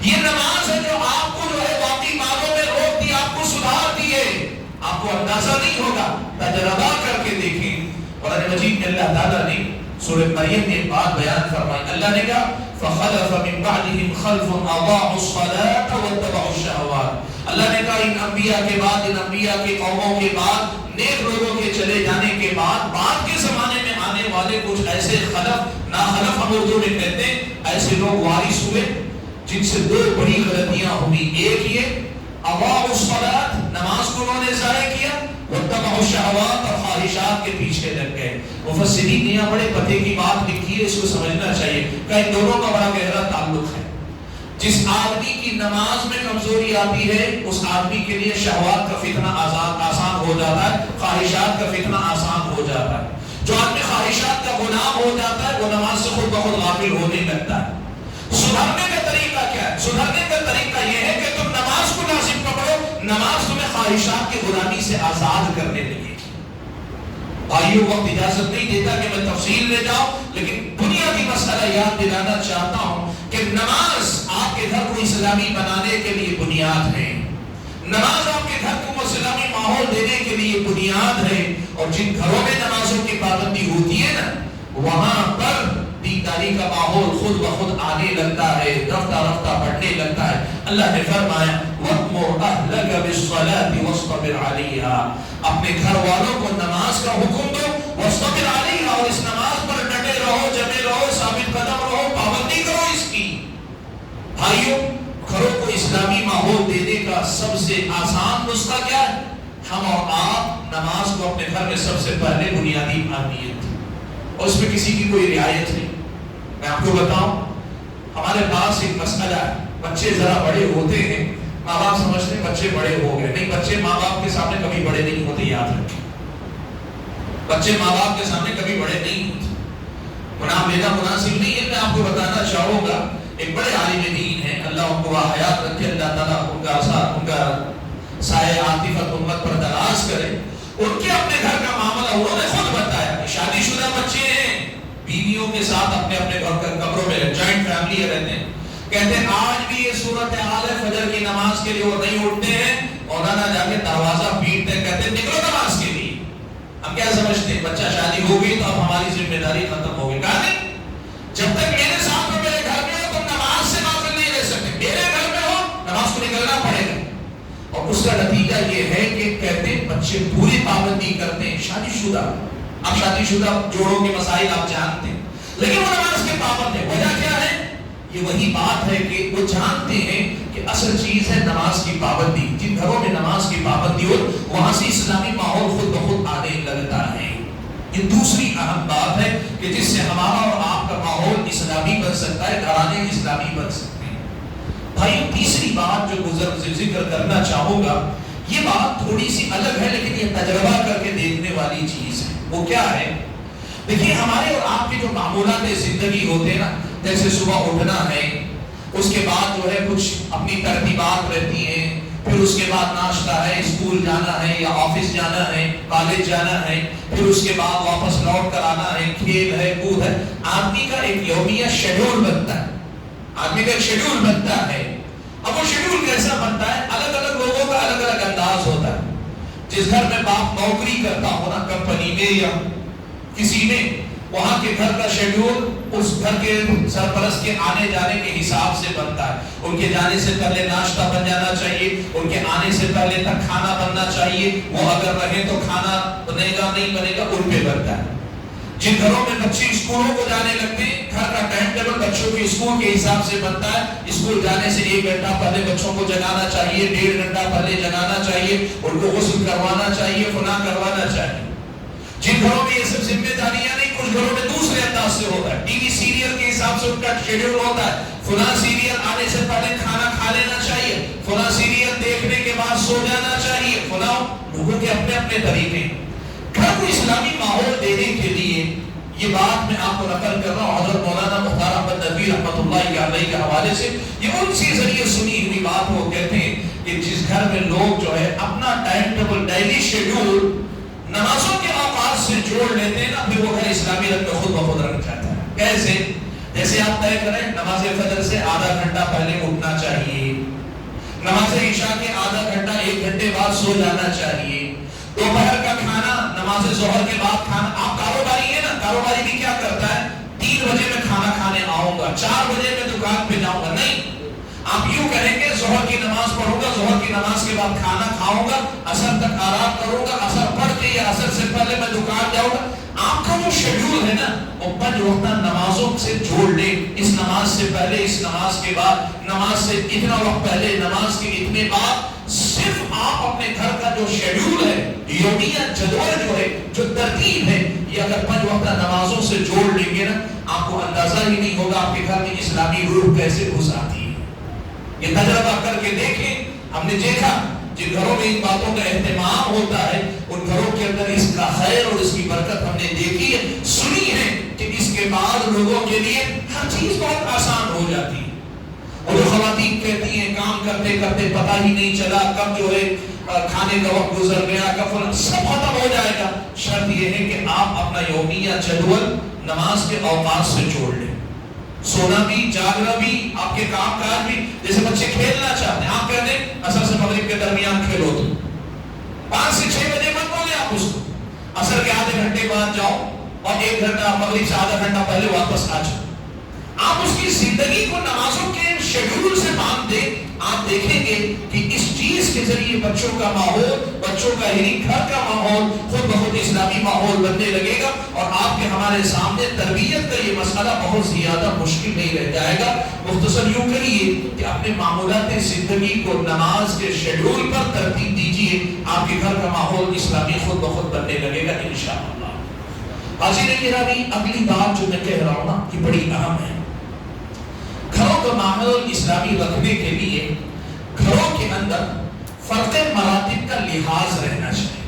یہ نماز ہے جو آپ کو جو ہے واقعی معنوں میں روکتی, آپ کو سدھارتی ہے. آپ کو اندازہ نہیں ہوگا, تجربہ کر کے دیکھیں. قرآن مجید میں اللہ تعالیٰ نے سورہ مریم میں ایک بات بیان فرمائی. اللہ نے کہا فخلف من بعدهم خلف اضاعوا الصلاة واتبعوا الشهوات. اللہ نے کہا ان انبیاء کے بعد, ان انبیاء کی قوموں کے بعد, نیک لوگوں کے چلے جانے کے بعد کے زمانے میں آنے والے کچھ ایسے خلف, ناخلف ہم اردو میں کہتے ہیں, ایسے لوگ وارث ہوئے جن سے دو بڑی غلطیاں ہوئی. ایک یہ اضاعوا الصلاة, نماز کو انہوں نے ضائع کیا, واتبعوا الشهوات, اور خواہشات کے پیچھے لگ گئے. مفسرین نے یہاں بڑے پتے کی بات لکھی ہے, اس کو سمجھنا چاہیے کہ ان دونوں کا بڑا گہرا تعلق ہے. جس آدمی کی نماز میں کمزوری آتی ہے اس آدمی کے لیے شہوات کا فتنہ آسان ہو جاتا ہے, خواہشات کا فتنہ آسان ہو جاتا ہے. جو آدمی خواہشات کا غلام ہو جاتا ہے وہ نماز سے خود بخود غافل ہونے لگتا ہے. سدھرنے کا طریقہ کیا ہے؟ سدھرنے کا طریقہ یہ ہے کہ تم نماز کو لازم پکڑو, نماز تمہیں خواہشات کی غلامی سے آزاد کرنے لگے. بھائیوں, وقت اجازت نہیں دیتا کہ میں تفصیل لے جاؤں, لیکن بنیادی مسئلہ یاد دلانا چاہتا ہوں کہ نماز آپ کے گھر کو اسلامی بنانے کے لیے بنیاد ہے. نماز آپ کے گھر کو اسلامی ماحول دینے کے لیے بنیاد ہے. اور جن گھروں میں نمازوں کی پابندی ہوتی ہے نا, وہاں پر دینداری کا ماحول خود بخود آنے لگتا ہے, رفتہ رفتہ بڑھنے لگتا ہے. اللہ نے فرمایا وَأْمُرْ أَهْلَكَ بِالصَّلَاةِ وَاصْطَبِرْ عَلَيْهَا, اپنے گھر والوں کو نماز کا حکم دو, وَاصْطَبِرْ عَلَيْهَا, اور اس نماز پر ڈٹے رہو, جمے رہو, ثابت قدم رہو, پابندی کرو اس کی. بھائیوں, گھروں کو اسلامی ماحول دینے کا سب سے آسان نسخہ کیا ہے؟ ہم اور آپ نماز کو اپنے گھر میں سب سے پہلے بنیادی اہمیت, اور اس میں کسی کی کوئی رعایت نہیں. میں آپ کو بتاؤں, ہمارے پاس ایک مسئلہ ہے, بچے ذرا بڑے ہوتے ہیں, ماں باپ سمجھتے ہیں بچے بڑے ہو گئے. نہیں, بچے ماں باپ کے سامنے کبھی بڑے نہیں ہوتے, یاد رکھیں. بچے ماں باپ کے سامنے کبھی بڑے نہیں ہوتے. نام لینا مناسب نہیں ہے. میں آپ کو بتانا چاہوں گا, ایک بڑے عالم دین ہیں, اللہ ان کو حیات رکھے, اللہ تعالیٰ ان کا سایہ عاطفت امت پر دراز کرے. ان کے اپنے گھر کا معاملہ انہوں نے خود بتایا. شادی شدہ بچے ہیں, بیویوں کے ساتھ اپنے اپنے کمروں میں, جوائنٹ فیملی رہتے ہیں. کہتے ہیں آج بھی یہ صورت حال ہے, فجر کی نماز کے لیے وہ نہیں اٹھتے ہیں, مولانا جا کے دروازہ پیٹتے ہیں, کہتے ہیں نکلو نماز کے لیے. ہم کیا سمجھتے ہیں, بچہ شادی ہو گئی تو اب ہماری ذمہ داری ختم ہو گئی. کہا نہیں, جب تک میرے ساتھ میں میرے گھر میں ہو تم نماز سے غافل نہیں رہ سکتے. میرے گھر میں ہو نماز کو نکلنا پڑے گا. اور اس کا نتیجہ یہ ہے کہ کہتے ہیں بچے پوری پابندی کرتے ہیں. شادی شدہ, اب شادی شدہ جوڑوں کے مسائل آپ جانتے ہیں, لیکن وہ نماز کے پابند ہے. وجہ کیا ہے؟ یہ وہی بات ہے کہ وہ جانتے ہیں کہ اصل چیز ہے نماز کی پابندی. جن گھروں میں نماز کی پابندی ہو وہاں سے اسلامی ماحول خود بخود آنے لگتا ہے. یہ دوسری اہم بات ہے کہ جس سے ہمارا اور آپ کا ماحول اسلامی بن سکتا ہے, گھرانے اسلامی بن سکتے ہیں. بھائی, تیسری بات جو ذکر کرنا چاہوں گا, یہ بات تھوڑی سی الگ ہے لیکن یہ تجربہ کر کے دیکھنے والی چیز ہے. وہ کیا ہے؟ دیکھیے, ہمارے اور آپ کے جو معمولات زندگی ہوتے ہیں نا, جیسے صبح اٹھنا ہے, اس کے بعد جو ہے کچھ اپنی ترتیبات رہتی ہیں, پھر اس کے بعد ناشتہ ہے, اسکول جانا ہے یا آفس جانا ہے, کالج جانا ہے, پھر اس کے بعد واپس لوٹ کر آنا ہے, کھیل ہے, کود ہے. آدمی کا ایک یومیہ شیڈول بنتا ہے, آدمی کا ایک شیڈول بنتا ہے. اب وہ شیڈول کیسا بنتا ہے؟ الگ الگ لوگوں کا الگ الگ انداز ہوتا ہے. جس گھر میں باپ نوکری کرتا ہو نا, کمپنی میں یا کسی میں, وہاں کے گھر کا شیڈول اس گھر کے سرپرست کے آنے جانے کے حساب سے بنتا ہے. ان کے جانے سے پہلے ناشتہ بن جانا چاہیے, ان کے آنے سے پہلے تک کھانا بننا چاہیے. وہ اگر رہے تو کھانا بنے گا, نہیں بنے گا ان پہ بنتا ہے. جن گھروں میں بچے اسکولوں کو جانے لگتے ہیں، گھر کا ٹائم ٹیبل بچوں کے اسکول کے حساب سے بنتا ہے، اسکول جانے سے 1 گھنٹہ پہلے بچوں کو جگانا چاہیے، 1.5 گھنٹہ پہلے جگانا چاہیے، ان کو غسل کروانا چاہیے، فلاں کروانا چاہیے۔ جن گھروں میں یہ سب ذمہ داریاں نہیں، کچھ گھروں میں دوسرے انداز سے ہوتا ہے، ٹی وی سیریل کے حساب سے ان کا شیڈول ہوتا ہے، فلاں سیریل آنے سے پہلے کھانا کھا لینا چاہیے، فلاں سیریل دیکھنے کے بعد سو جانا چاہیے، فلاں لوگوں کے اپنے اپنے طریقے۔ گھر کو اسلامی ماحول دینے کے لیے یہ بات میں آپ کو نقل کر رہا ہوں حضرت مولانا مختار احمد نقوی رحمۃ اللہ علیہ کے حوالے سے، یہ ان سے ذریعے سنی ہوئی بات وہ کہتے ہیں کہ جس گھر میں لوگ جو ہے اپنا ٹائم ٹیبل ڈیلی شیڈول نمازوں کے اوقات سے جوڑ لیتے ہیں نا، پھر وہ گھر اسلامی رنگ میں خود بخود رنگ جاتا ہے۔ کیسے؟ جیسے آپ طے کریں نماز فجر سے آدھا گھنٹہ پہلے اٹھنا چاہیے، نماز عشاء کے آدھا گھنٹہ 1 گھنٹے بعد سو جانا چاہیے، دوپہر کا کھانا نماز ظہر کے بعد کھانا۔ آپ کاروباری ہیں نا، کاروباری بھی کیا کرتا ہے 3 بجے میں کھانا کھانے آؤں گا، 4 بجے میں دکان پہ جاؤں گا، نہیں، آپ یوں کہیں گے ظہر کی نماز پڑھوں گا، ظہر کی نماز کے بعد کھانا کھاؤں گا، عصر تک آرام کروں گا، عصر پڑھ کے یا عصر سے پہلے میں دکان جاؤں گا۔ آپ کا جو شیڈول ہے نا وہ 5 وقت نمازوں سے جوڑ لے، اس نماز سے پہلے، اس نماز کے بعد، نماز سے اتنا وقت پہلے، نماز کے اتنے بعد، صرف آپ اپنے گھر کا جو شیڈول ہے، یومیہ جدول جو ہے، جو ترتیب ہے، یہ اگر 5 وقت نمازوں سے جوڑ لیں گے نا، آپ کو اندازہ ہی نہیں ہوگا آپ کے گھر میں اسلامی روح کیسے گھس آتی ہے۔ یہ تجربہ کر کے دیکھیں، ہم نے دیکھا جن گھروں میں ان باتوں کا اہتمام ہوتا ہے ان گھروں کے اندر اس کا خیر اور اس کی برکت ہم نے دیکھی ہے، سنی ہے کہ اس کے بعد لوگوں کے لیے ہر چیز بہت آسان ہو جاتی ہے۔ اور جو خواتین کہتی ہیں کام کرتے کرتے پتہ ہی نہیں چلا کب جو ہے کھانے کا وقت گزر گیا، کب سب ختم ہو جائے گا۔ شرط یہ ہے کہ آپ اپنا یومیہ جدول نماز کے اوقات سے جوڑ لیں، سونا بھی، جاگنا بھی، آپ کے کام کاج بھی۔ جیسے بچے کھیلنا چاہتے ہیں، آپ کہتے ہیں عصر سے مغرب کے درمیان کھیلو، تو 5 سے 6 بجے مت بولے آپ اس کو، عصر کے آدھے گھنٹے بعد جاؤ اور 1 گھنٹہ مغرب سے آدھا گھنٹہ پہلے واپس آ جاؤ۔ آپ اس کی زندگی کو نمازوں کے شیڈول سے باندھ دیں، آپ دیکھیں گے کہ اس چیز کے ذریعے بچوں کا ماحول، بچوں کا یعنی گھر کا ماحول خود بخود اسلامی ماحول بننے لگے گا، اور آپ کے ہمارے سامنے تربیت کا یہ مسئلہ بہت زیادہ مشکل نہیں رہ جائے گا۔ مختصر یوں کریے کہ اپنے معمولات زندگی کو نماز کے شیڈول پر ترتیب دیجیے، آپ کے گھر کا ماحول اسلامی خود بخود بننے لگے گا انشاءاللہ۔ حاضرین گرامی، اگلی بات جو میں کہہ رہا ہوں نا یہ بڑی اہم ہے۔ گھروں کا ماحول اسلامی رکھنے کے لیے گھروں کے اندر فرق مراتب کا لحاظ رہنا چاہیے،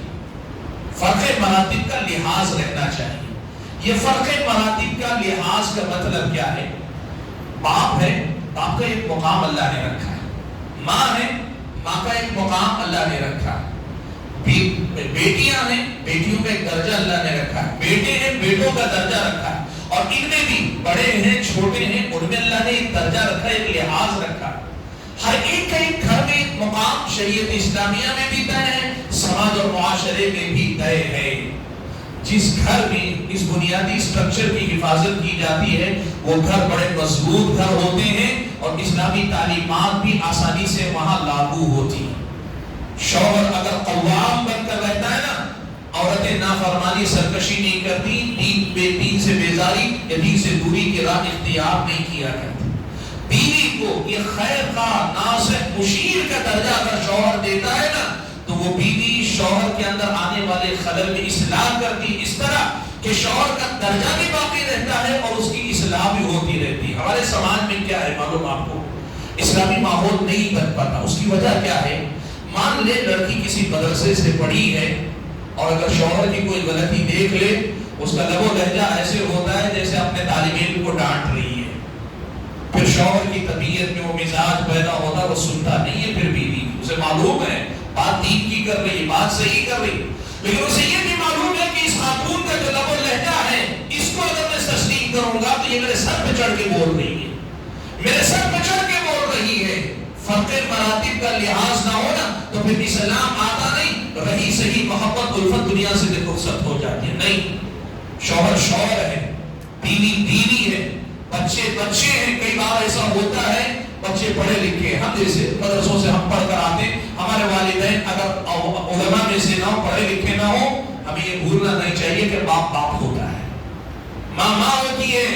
فرق مراتب کا لحاظ رہنا چاہیے۔ یہ فرق مراتب کا لحاظ کا مطلب کیا ہے؟ باپ ہے، باپ کا ایک مقام اللہ نے رکھا ہے، ماں ہے، ماں کا ایک مقام اللہ نے رکھا ہے، بیٹیاں ہیں، بیٹیوں کا ایک درجہ اللہ نے رکھا ہے، بیٹے ہیں، بیٹوں کا درجہ رکھا ہے، اور ان میں بھی بڑے ہیں چھوٹے ہیں ان میں اللہ نے ایک درجہ رکھا ہے، ایک لحاظ رکھا ہے۔ ہر ایک کا ایک گھر میں ایک مقام شریعت اسلامیہ میں بھی طے ہے، سماج اور معاشرے میں بھی طے ہے۔ جس گھر میں اس بنیادی اسٹرکچر کی حفاظت کی جاتی ہے وہ گھر بڑے مضبوط گھر ہوتے ہیں، اور اسلامی تعلیمات بھی آسانی سے وہاں لاگو ہوتی ہیں۔ شوہر اگر قوام بن کر رہتا ہے نا، عورتیں نافرمانی سرکشی نہیں کرتی، دین سے بیزاری یا دین سے دوری کی راہ اختیار نہیں کیا کرتی، بیوی کو یہ خیر خواہ، ناصح، مشیر کا درجہ اگر شوہر دیتا ہے نا تو وہ بیوی شوہر کے اندر آنے والے خلل میں اصلاح کرتی، اس طرح کہ شوہر کا درجہ بھی باقی رہتا ہے اور اس کی اصلاح بھی ہوتی رہتی ہے۔ ہمارے سماج میں کیا ہے معلوم آپ کو، اسلامی ماحول نہیں بن پاتا۔ اس کی وجہ کیا ہے؟ مان لے لڑکی کسی مدرسے سے پڑھی ہے اور اگر شوہر کی کوئی غلطی دیکھ لے، اس کا لب و لہجہ ایسے ہوتا ہے جیسے اپنے طالب علم کو ڈانٹ رہی ہے، پھر شوہر کی طبیعت میں وہ مزاج پیدا ہوتا ہے، وہ سنتا نہیں ہے، پھر بیوی اسے معلوم ہے بات دین کی کر رہی ہے، بات صحیح کر رہی ہے، لیکن اسے یہ بھی معلوم ہے کہ اس خاتون کا جو لب و لہجہ ہے اس کو اگر میں تسلیم کروں گا تو یہ میرے سر پہ چڑھ کے بول رہی ہے، میرے سر پہ چڑھ کے بول رہی ہے۔ فرق مراتب کا لحاظ نہ ہونا تو پھر اسلام آتا نہیں، رہی صحیح محبت الفت دنیا سے رخصت ہو جاتی ہے۔ نہیں، شوہر شوہر ہے، بیوی بیوی ہے، بچے بچے ہیں۔ کئی بار ایسا ہوتا ہے بچے پڑھے لکھے، ہم جیسے مدرسوں سے ہم پڑھ کر آتے ہیں، ہمارے والدین اگر علماء میں سے نہ ہو، پڑھے لکھے نہ ہو، ہمیں یہ بھولنا نہیں چاہیے کہ باپ باپ ہوتا ہے، ماں ہوتی ہے،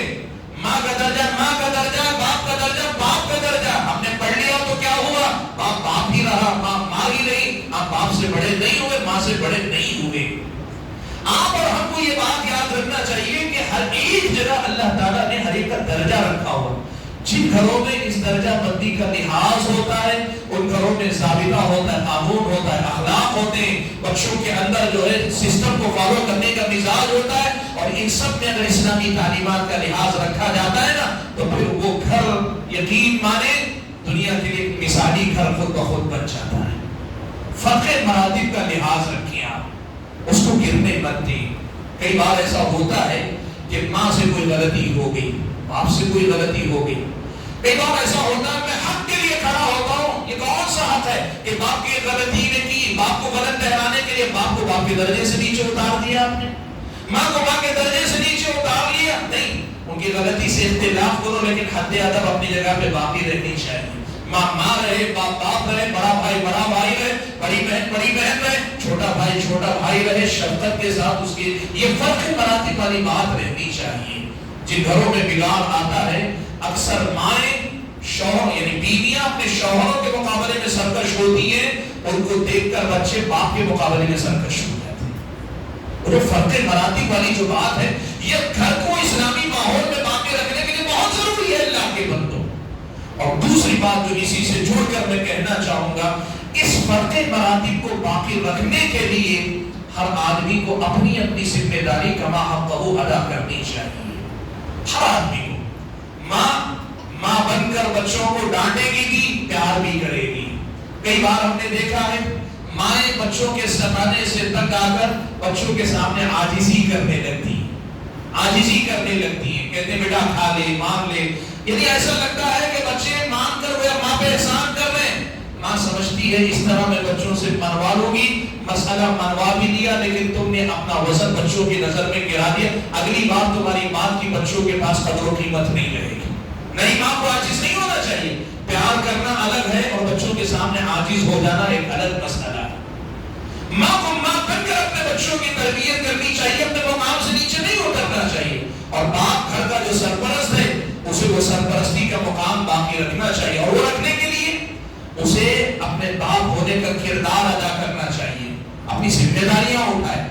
ماں کا درجہ ماں کا درجہ، باپ کا درجہ باپ کا درجہ. ہم نے پڑھ لیا تو کیا ہوا؟ باپ ہی رہا، ماں ہی رہی. آپ باپ سے بڑے نہیں ہوئے، ماں سے بڑے نہیں ہوئے. آپ اور ہم کو یہ بات یاد رکھنا چاہیے کہ ہر ایک جگہ اللہ تعالیٰ نے ہر ایک کا درجہ رکھا ہوا. جن گھروں میں اس درجہ بندی کا لحاظ ہوتا ہے ان گھروں میں ضابطہ ہوتا ہے، قانون ہوتا ہے، اخلاق ہوتے ہیں، بچوں کے اندر جو ہے سسٹم کو فالو کرنے کا مزاج ہوتا ہے. اور ان سب میں اگر اسلامی تعلیمات کا لحاظ رکھا جاتا ہے نا تو پھر وہ گھر یقین مانے دنیا کے لیے مثالی گھر خود بخود بن جاتا ہے. فرق مراتب کا لحاظ رکھیں آپ، اس کو گرنے مت دیں. کئی بار ایسا ہوتا ہے کہ ماں سے کوئی غلطی ہو گئی، باپ سے کوئی غلطی ہو گئی. کئی بار ایسا ہوتا ہے میں حق کے لیے کھڑا ہوتا ہوں. یہ کون سا حق ہے کہ باپ کی غلطی نے کی، باپ کو غلط ٹھہرانے کے لیے باپ کو باپ کے درجے سے نیچے اتار دیا آپ نے، ماں کو ماں کے درجے سے نیچے اتار لیا؟ نہیں، ان کی غلطی سے اختلاف کرو لیکن حد ادب اپنی جگہ پہ باقی رہنی چاہیے. ماں ماں رہے، باپ باپ رہے، بڑا بھائی بڑا بھائی رہے، بڑی بہن رہے، چھوٹا بھائی چھوٹا بھائی رہے. شفقت کے ساتھ اس کی یہ فرق مراتب والی بات رہنی چاہیے. جن گھروں میں بگاڑ آتا ہے اکثر مائیں شوہر یعنی بیویاں اپنے شوہروں کے مقابلے میں سرکش ہوتی ہیں، ان کو دیکھ کر بچے باپ کے مقابلے میں سرکش ہو جاتے ہیں. جو فرق مراتب والی جو بات ہے یہ گھر کو اسلامی ماحول میں باقی رکھنے کے لیے بہت ضروری ہے اللہ کے بندوں. اور دوسری بات جو اسی سے جوڑ کر میں کہنا چاہوں گا، اس فرق مراتب کو باقی رکھنے کے لیے ہر آدمی کو اپنی اپنی ذمہ داری کما حقہ ادا کرنی چاہیے. ہر آدمی کو ماں بن کر بچوں کو ڈانٹے گی بھی، پیار بھی کرے گی. کئی بار ہم نے دیکھا ہے مائیں بچوں کے ستانے سے تنگ آ کر بچوں کے سامنے عاجزی کرنے لگتی ہیں. کہتے ہیں بیٹا کھا لے، مان لے. یعنی ایسا لگتا ہے کہ بچے مان کر وہ ماں پہ احسان کر رہے ہیں. ماں سمجھتی ہے اس طرح میں بچوں سے منوا لوں گی. مسئلہ منوا بھی دیا لیکن تم نے اپنا وزن بچوں کی نظر میں گرا دیا. اگلی بار تمہاری بات کی بچوں کے پاس قدر و قیمت نہیں رہے گی. نہیں، ماں کو عاجز نہیں ہونا چاہیے. پیار کرنا الگ ہے اور بچوں کے سامنے عاجز ہو جانا ایک الگ مسئلہ ہے. ماں کو ماں بن کر اپنے بچوں کی تربیت کرنی چاہیے، اپنے مقام سے نیچے نہیں اترنا چاہیے. اور باپ گھر کا جو سرپرست ہے اسے وہ سرپرستی کا مقام باقی رکھنا چاہیے. اور وہ رکھنے کے لیے اسے اپنے باپ ہونے کا کردار ادا کرنا چاہیے. اپنی ذمہ داریاں اٹھائے،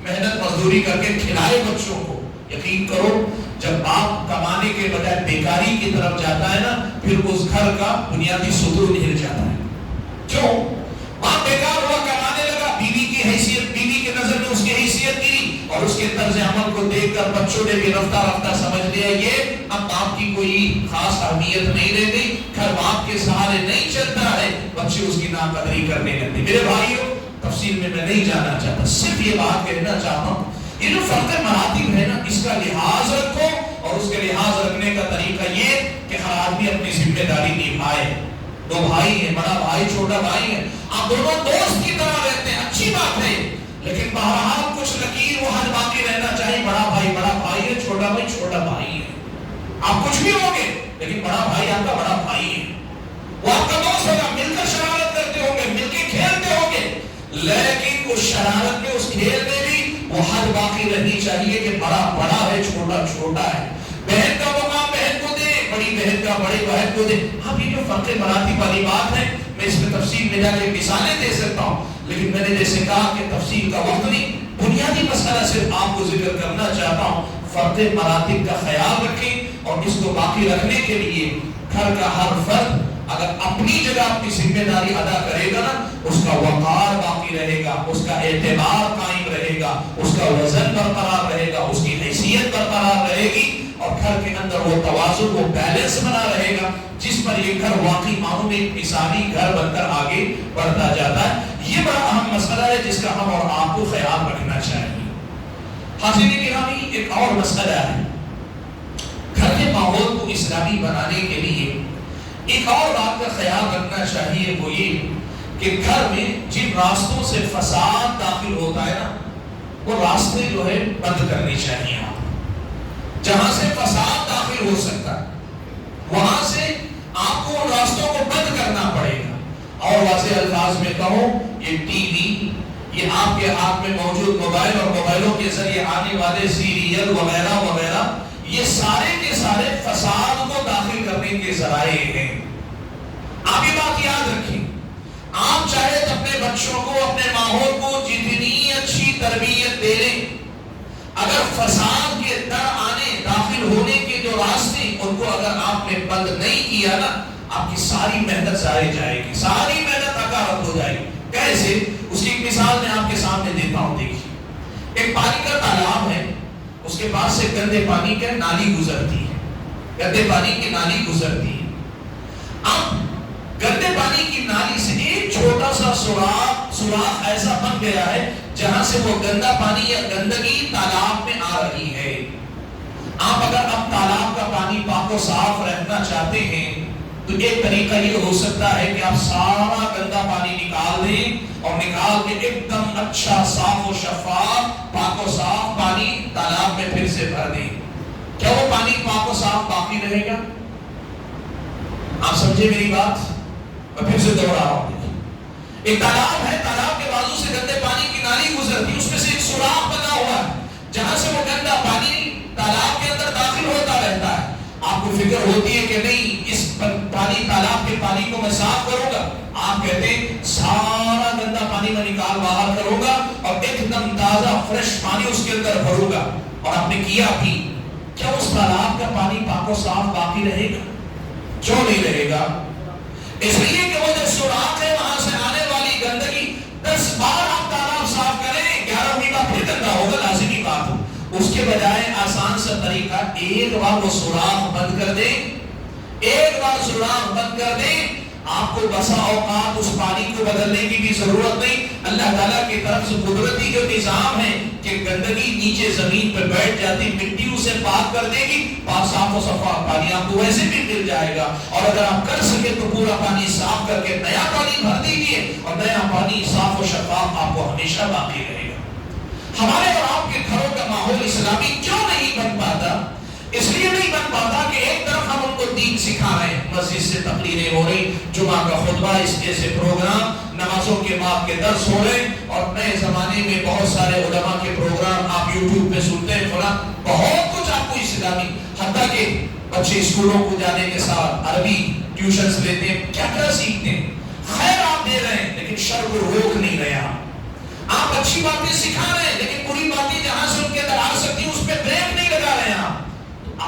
محنت مزدوری کر کے کھلائے بچوں کو. یقین کرو جب باپ کمانے کے بجائے بیکاری کی طرف جاتا ہے نا پھر اس گھر کا بنیادی ستون ہل جاتا ہے. کیوں؟ باپ بیکار ہوا، کمانے لگا، بیوی کی حیثیت، بیوی کے نظر میں اس کی حیثیت گری اور اس کے طرز عمل کو دیکھ کر بچوں نے بھی رفتہ رفتہ سمجھ لیا یہ اب باپ کی کوئی خاص اہمیت نہیں رہ گئی، گھر باپ کے سہارے نہیں چلتا ہے. بچے اس کی ناقدری کرنے لگتے. میرے بھائیوں تفصیل میں نہیں جانا چاہتا، صرف یہ بات کہنا چاہتا ہوں یہ جو فرق مراتب ہے نا اس کا لحاظ رکھو. اور اس کے لحاظ رکھنے کا طریقہ یہ کہ ہر آدمی اپنی ذمہ داری نبھائے. دو بھائی ہیں، بڑا بھائی چھوٹا بھائی ہے، آپ دونوں دوست کی طرح رہتے ہیں، اچھی بات ہے. لیکن بہرحال کچھ لکیر وہ حد باقی رہنا چاہیے. بڑا بھائی ہے، چھوٹا بھائی ہے. آپ کچھ بھی ہوگے لیکن بڑا بھائی آپ کا بڑا بھائی ہے. وہ آپ کا دوست ہوگا، مل کر شرارت کرتے ہوں گے، مل کے کھیلتے ہوں گے. لیکن اس شرارت میں اس کھیل میں بھی وہ حد باقی رہنی چاہیے کہ بڑا ہے، چھوٹا ہے. بہن کا مقام بہن کو دے، بڑی بہن کا بڑی بہن کو دے. اب یہ جو فرق مراتب والی بات ہے میں اس میں تفصیل میں جا کے مثالیں دے سکتا ہوں لیکن میں نے جیسے کہا کہ تفصیل کا وقت نہیں. بنیادی مسئلہ صرف آپ کو ذکر کرنا چاہتا ہوں. فرق مراتب کا خیال رکھیں اور اس کو باقی رکھنے کے لیے گھر کا ہر فرد اگر اپنی جگہ اپنی ذمہ داری ادا کرے گا نا اس کا وقار باقی رہے گا، اس کا اعتبار قائم رہے گا، اس کا وزن برقرار رہے گا، اس کی حیثیت برقرار رہے گی اور گھر کے اندر وہ توازن، وہ بیلنس بنا رہے گا جس پر یہ گھر واقعی معنوں میں ایک مثالی گھر بن کر آگے بڑھتا جاتا ہے. یہ بڑا اہم مسئلہ ہے جس کا ہم اور آپ کو خیال رکھنا چاہیے. حاضرین کرام ایک اور مسئلہ ہے گھر کے ماحول کو اسلامی بنانے کے لیے ایک اور بات کا خیال رکھنا چاہیے. وہ یہ کہ گھر میں جن راستوں سے فساد داخل ہوتا ہے نا وہ راستے جو ہے بند کرنے چاہیے. آپ جہاں سے فساد داخل ہو سکتا ہے وہاں سے آپ کو ان راستوں کو بند کرنا پڑے گا. اور واضح الفاظ میں کہوں یہ ٹی وی، یہ آپ کے ہاتھ میں موجود موبائل اور موبائلوں کے ذریعے آنے والے سیریل وغیرہ وغیرہ، یہ سارے کے سارے فساد کو داخل کرنے کے ذرائع ہیں۔ آپ یہ بات یاد رکھیں، آپ چاہے اپنے بچوں کو، اپنے ماحول کو جتنی اچھی تربیت دے لیں، اگر فساد کے در آنے داخل ہونے کے جو راستے ان کو اگر آپ نے بند نہیں کیا نا، آپ کی ساری محنت ضائع جائے گی، ساری محنت حقارت ہو جائے گی۔ کیسے؟ اس کی ایک مثال میں آپ کے سامنے دیتا ہوں۔ دیکھیے، ایک پانی کا تالاب ہے، اس کے پاس سے گندے پانی کی نالی گزرتی ہے، گندے پانی کی نالی گزرتی ہے۔ اب گندے پانی کی نالی سے ایک چھوٹا سا سوراخ ایسا بن گیا ہے جہاں سے وہ گندا پانی یا گندگی تالاب میں آ رہی ہے۔ آپ اگر اب تالاب کا پانی پاک و صاف رکھنا چاہتے ہیں تو ایک طریقہ یہ ہو سکتا ہے کہ آپ سارا گندا پانی نکال دیں اور نکال کے ایک دم اچھا صاف و شفاف پاک و صاف پانی تالاب میں پھر سے بھر دیں۔ کیا وہ پانی پاک و صاف باقی رہے گا؟ آپ سمجھے میری بات؟ میں پھر سے دوہرا رہا ہوں۔ ایک تالاب ہے، تالاب کے بازو سے گندے پانی کی نالی گزرتی، اس میں سے ایک سوراخ بنا ہوا ہے جہاں سے وہ گندا پانی تالاب کے اندر داخل ہوتا رہتا ہے۔ آپ کو فکر ہوتی ہے کہ نہیں اس پانی تالاب کے پانی کو میں صاف کروں گا، آپ کہتے ہیں سارا گندا پانی میں نکال باہر کروں گا اور ایک دم تازہ فریش پانی اس کے اندر بھروں گا، اور آپ نے کیا بھی۔ کیا اس تالاب کا پانی پاک و صاف باقی رہے گا؟ کیوں نہیں رہے گا؟ اس لیے کہ وہ جو سوراخ ہے وہاں سے آنے والی گندگی 10 بار آپ تالاب صاف کریں 11ویں بار پھر گندا ہوگا، لازمی بات ہو۔ اس کے بجائے آسان سا طریقہ، ایک بار وہ سوراخ بند کر دیں، ایک بار سوراخ بند کر دیں، آپ کو بسا اوقات اس پانی کو بدلنے کی بھی ضرورت نہیں۔ اللہ تعالیٰ کی طرف سے قدرتی جو نظام ہے کہ گندگی نیچے زمین پر بیٹھ جاتی، مٹی اسے پاک کر دے گی، پاک صاف و صفا پانی آپ کو ویسے بھی مل جائے گا۔ اور اگر آپ کر سکے تو پورا پانی صاف کر کے نیا پانی بھر دیجیے، اور نیا پانی صاف و شفاف آپ کو ہمیشہ باقی رہے گا۔ ہمارے اور آپ کے گھروں کا ماحول اسلامی کیوں نہیں بن پاتا؟ اس لیے نہیں بن پاتا کہ ایک طرف ہم ان کو دین سکھا رہے ہیں، مسجد سے تقریریں ہو رہی، جمعہ کا خطبہ، اس جیسے پروگرام، نمازوں کے بعد کے درس ہو رہے، اور نئے زمانے میں بہت سارے علماء کے پروگرام آپ یوٹیوب پہ سنتے ہیں، فلاں بہت کچھ آپ کو اسلامی، حتیٰ کہ بچے اسکولوں کو جانے کے ساتھ عربی ٹیوشنز لیتے ہیں، کیا کیا سیکھتے ہیں، خیر آپ دے رہے ہیں لیکن شر کو روک نہیں رہے۔ آپ اچھی باتیں سکھا رہے ہیں لیکن بری باتیں جہاں سے ان کے اندر آ سکتی ہیں اس پہ بریک نہیں لگا رہے ہیں۔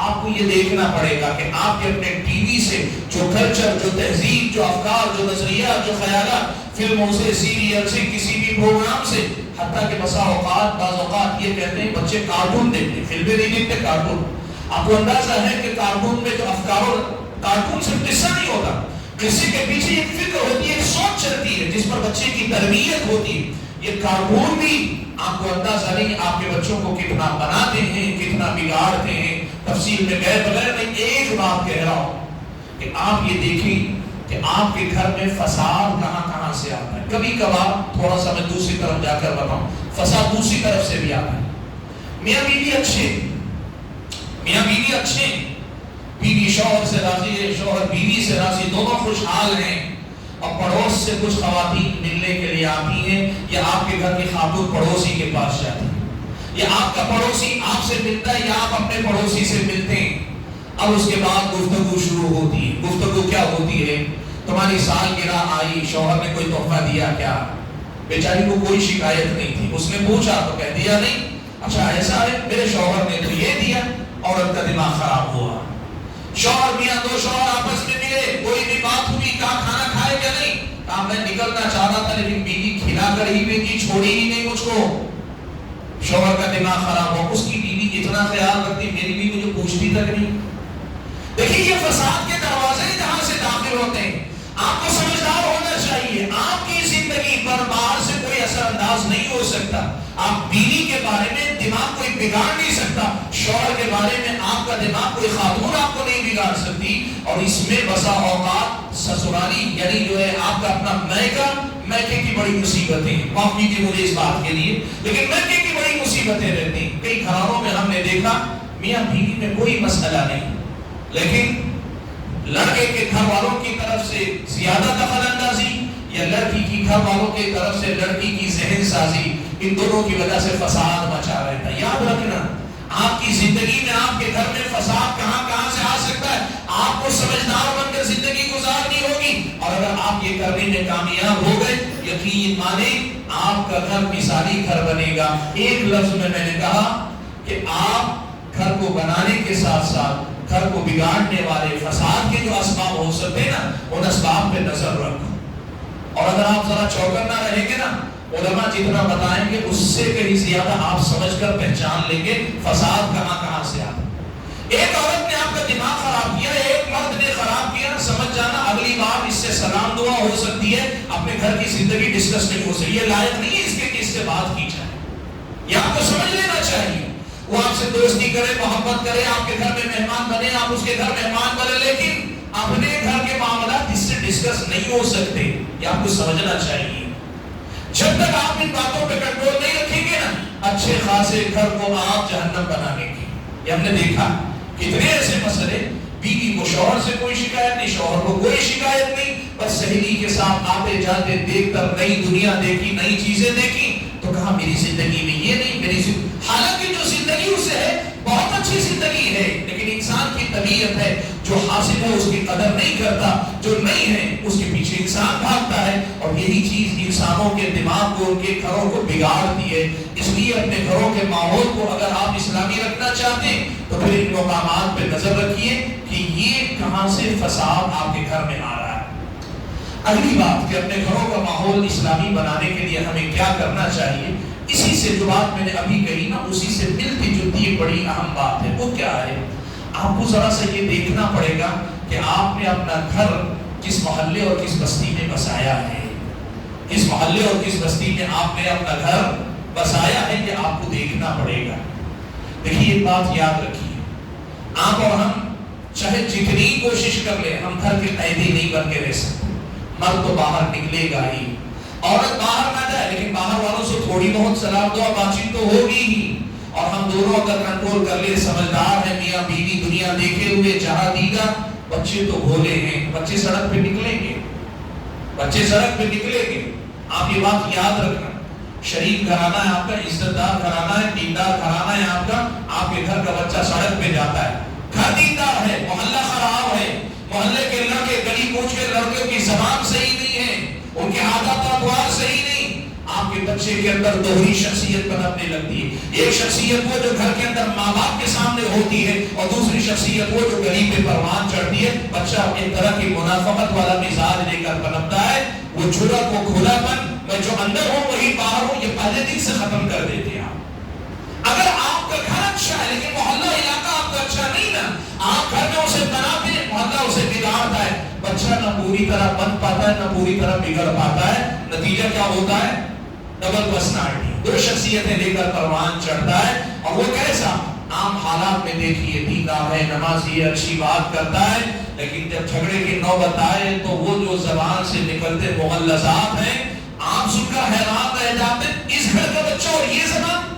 آپ کو یہ دیکھنا پڑے گا کہ آپ کے اپنے ٹی وی سے جو کلچر، جو تہذیب، جو افکار، جو نظریات، جو خیالات، فلموں سے، سیریل سے، کسی بھی پروگرام سے، حتیٰ کہ بسا اوقات بعض اوقات یہ کہتے ہیں بچے کارٹون دیکھتے ہیں، فلمیں نہیں دیکھتے، کارٹون۔ آپ کو اندازہ ہے کہ کارٹون میں جو افکار، کارٹون صرف قصہ نہیں ہوتا، قصے کے پیچھے ایک فکر ہوتی ہے، ایک سوچ چلتی ہے جس پر بچے کی تربیت ہوتی ہے۔ یہ کارٹون بھی آپ کو اندازہ نہیں آپ کے بچوں کو کتنا بناتے ہیں، کتنا بگاڑتے ہیں۔ تفصیل میں گئے بغیر میں ایک بات کہہ رہا ہوں کہ آپ یہ دیکھیں کہ آپ کے گھر میں فساد کہاں کہاں سے آتا ہے۔ کبھی کبھار تھوڑا سا میں دوسری طرف جا کر بتاؤں، فساد دوسری طرف سے بھی آتا ہے۔ میاں بیوی اچھے، میاں بیوی اچھے، بیوی شوہر سے راضی ہے، شوہر بیوی سے راضی، دونوں خوشحال ہیں، اور پڑوس سے کچھ خواتین ملنے کے لیے آتی ہیں، یا آپ کے گھر کی خاتون پڑوسی کے پاس جاتی ہے، یا آپ کا پڑوسی آپ سے ملتا ہے یا آپ اپنے پڑوسی سے ملتے ہیں۔ اب اس کے بعد گفتگو شروع ہوتی ہے۔ گفتگو کیا ہوتی ہے؟ تمہاری سالگرہ آئی، شوہر نے کوئی تحفہ دیا کیا؟ بیچاری کو کوئی شکایت نہیں تھی، اس نے پوچھا تو کہہ دیا نہیں۔ اچھا ایسا ہے، میرے شوہر نے تو یہ دیا، عورت کا دماغ خراب ہوا۔ شوہر میاں دو شوہر آپس میں ملے، کوئی بھی بات ہوئی، کہا کھانا کھائے کیا نہیں؟ کہا میں نکلنا چاہ رہا تھا لیکن بیوی کھلا کر ہی بھیجی، چھوڑی ہی نہیں مجھ کو۔ شوہر کا دماغ خراب ہو، اس کی بیوی اتنا خیال رکھتی، میری بیوی مجھے پوچھتی تک نہیں۔ دیکھیے یہ فساد کے دروازے جہاں سے داخل ہوتے ہیں۔ آپ کو سمجھدار ہونا چاہیے، آپ کی زندگی پر باہر سے کوئی اثر انداز نہیں ہو سکتا۔ آپ بیوی کے بارے میں دماغ کوئی بگاڑ نہیں سکتا، شوہر کے بارے میں آپ کا دماغ کوئی خاتون آپ کو نہیں بگاڑ سکتی۔ اور اس میں بسا اوقات سسرالی یعنی جو ہے آپ کا اپنا میکے کی بڑی مصیبتیں ہیں، معاف کیجیے مجھے اس بات کے لیے، لیکن میکے کی بڑی مصیبتیں رہتی ہیں۔ کئی گھروں میں ہم نے دیکھا میاں بیوی میں کوئی مسئلہ نہیں، لیکن لڑکے کے گھر والوں کی طرف سے زیادہ دخل اندازی یا لڑکی کی گھر والوں کی طرف سے لڑکی کی ذہن سازی، ان دونوں کی وجہ سے فساد مچا رہتا ہے۔ یاد رکھنا آپ کی زندگی میں، آپ کے گھر میں فساد کہاں کہاں سے آ سکتا ہے، آپ کو سمجھدار بن کر زندگی گزارنی ہوگی۔ اور اگر آپ یہ کرنے میں کامیاب ہو گئے، یقین مانے آپ کا گھر مثالی گھر بنے گا۔ ایک لفظ میں نے کہا کہ آپ گھر کو بنانے کے ساتھ ساتھ گھر کو بگاڑنے والے فساد کے جو اسباب ہو سکتے ہیں نا، ان اسباب پہ نظر رکھو۔ اور اگر آپ ذرا چوکنا رہیں گے نا، علماء جتنا بتائیں گے اس سے کہیں زیادہ آپ سمجھ کر پہچان لیں گے فساد کہاں کہاں سے آتا ہے۔ ایک عورت نے آپ کا دماغ خراب کیا، ایک مرد نے خراب کیا، سمجھ جانا اگلی بار اس سے سلام دعا ہو سکتی ہے، اپنے گھر کی زندگی ڈسکس نہیں ہو سکتی، یہ لائق نہیں ہے اس کے کہ اس سے بات کی جائے۔ یہ آپ کو سمجھ لینا چاہیے۔ وہ آپ سے دوستی کرے، محبت کرے، آپ کے گھر میں مہمان بنے، آپ اس کے گھر مہمان بنے، لیکن اپنے گھر کے معاملات اس سے ڈسکس نہیں ہو سکتے، یہ آپ کو سمجھنا چاہیے۔ جب تک آپ ان باتوں پہ کنٹرول نہیں رکھیں گے نا، اچھے خاصے گھر کو آپ جہنم بنا لیں گے۔ یہ ہم نے دیکھا کتنے ایسے مسئلے، بیوی کو شوہر سے کوئی شکایت نہیں، شوہر کو کوئی شکایت نہیں، بس سہیلی کے ساتھ آتے جاتے دیکھ کر نئی دنیا دیکھی، نئی چیزیں دیکھی، تو کہا میری زندگی میں یہ نہیں، میری حالانکہ جو زندگی اسے ہے بہت اچھی زندگی ہے، لیکن انسان کی طبیعت ہے، جو حاصل ہے اس کی قدر نہیں کرتا، جو نہیں ہے اس کے پیچھے انسان بھاگتا ہے، اور یہی چیز انسانوں کے دماغ کو، ان کے گھروں کو بگاڑتی ہے۔ اس لیے اپنے گھروں کے ماحول کو اگر آپ اسلامی رکھنا چاہتے ہیں تو پھر ان مقامات پہ نظر رکھیے کہ یہ کہاں سے فساد آپ کے گھر میں آ رہا ہے۔ اگلی بات کہ اپنے گھروں کا ماحول اسلامی بنانے کے لیے ہمیں کیا کرنا چاہیے، اسی سے جو بات میں نے ابھی کہی نا، اسی سے ملتی جلتی ایک بڑی اہم بات ہے۔ وہ کیا ہے؟ آپ کو ذرا سا یہ دیکھنا پڑے گا کہ آپ نے اپنا گھر کس محلے اور کس بستی میں بسایا ہے، کس محلے اور کس بستی میں آپ نے اپنا گھر بسایا ہے، یہ آپ کو دیکھنا پڑے گا۔ دیکھیے ایک بات یاد رکھیے، آپ اور ہم چاہے جتنی کوشش کر لیں، ہم گھر کے قیدی نہیں بن کے رہ سکتے۔ مرد تو باہر نکلے گا ہی، عورت باہر نہ جائے، لیکن باہر والوں سے تھوڑی بہت سلام دعا بات چیت تو ہوگی ہی۔ اور ہم دونوں اگر کنٹرول کر لے، سمجھدار ہیں، میاں بیوی دنیا دیکھے ہوئے، جہاں دیگر، بچے تو بھولے ہیں، بچے سڑک پہ نکلیں گے، بچے سڑک پہ نکلیں گے۔ آپ یہ بات یاد رکھنا، شریف گھرانہ ہے آپ کا، عزت دار گھرانہ ہے، دیندار گھرانہ ہے آپ کا، آپ کے گھر کا بچہ سڑک پہ جاتا ہے، گھر دیندار ہے، محلہ خراب ہے، محلے کے لڑکے، گلی کوچ کے لڑکیوں کی زبان صحیح نہیں ہے، ان کے عادات و اطوار صحیح نہیں، آپ کے بچے کے اندر دوہری شخصیت پنپنے لگتی ہے۔ ایک شخصیت وہ جو گھر کے اندر ماں باپ کے سامنے ہوتی ہے، اور دوسری شخصیت وہ جو گلی پہ پروان چڑھتی ہے۔ بچہ ایک طرح کی منافقت والا مزاج لے کر پنپتا ہے، وہ جرأت و کھلا پن، میں جو اندر ہوں وہی باہر ہوں، یہ پہلے دن سے ختم کر دیتے ہیں آپ۔ اگر آپ کا گھر اچھا ہے لیکن محلہ علاقہ آپ کا اچھا نہیں نا، آپ گھر میں اسے بناتے ہیں، محلہ اسے بگاڑتا ہے، بچہ نہ پوری طرح بن پاتا ہے نہ پوری طرح بگڑ پاتا ہے، نتیجہ کیا ہوتا ہے؟ ڈبل پرسنالٹی، دو شخصیتیں لے کر پروان چڑھتا ہے۔ اور وہ کیسا؟ عام حالات میں دیکھیے، دیندار ہے، نمازی ہے، اچھی بات کرتا ہے، لیکن جب جھگڑے کی نوبت آئے تو وہ جو زبان سے نکلتے مغلظات ہیں، آپ سن کر حیران رہ جاتے ہیں، اس گھر کا بچہ اور یہ زبان،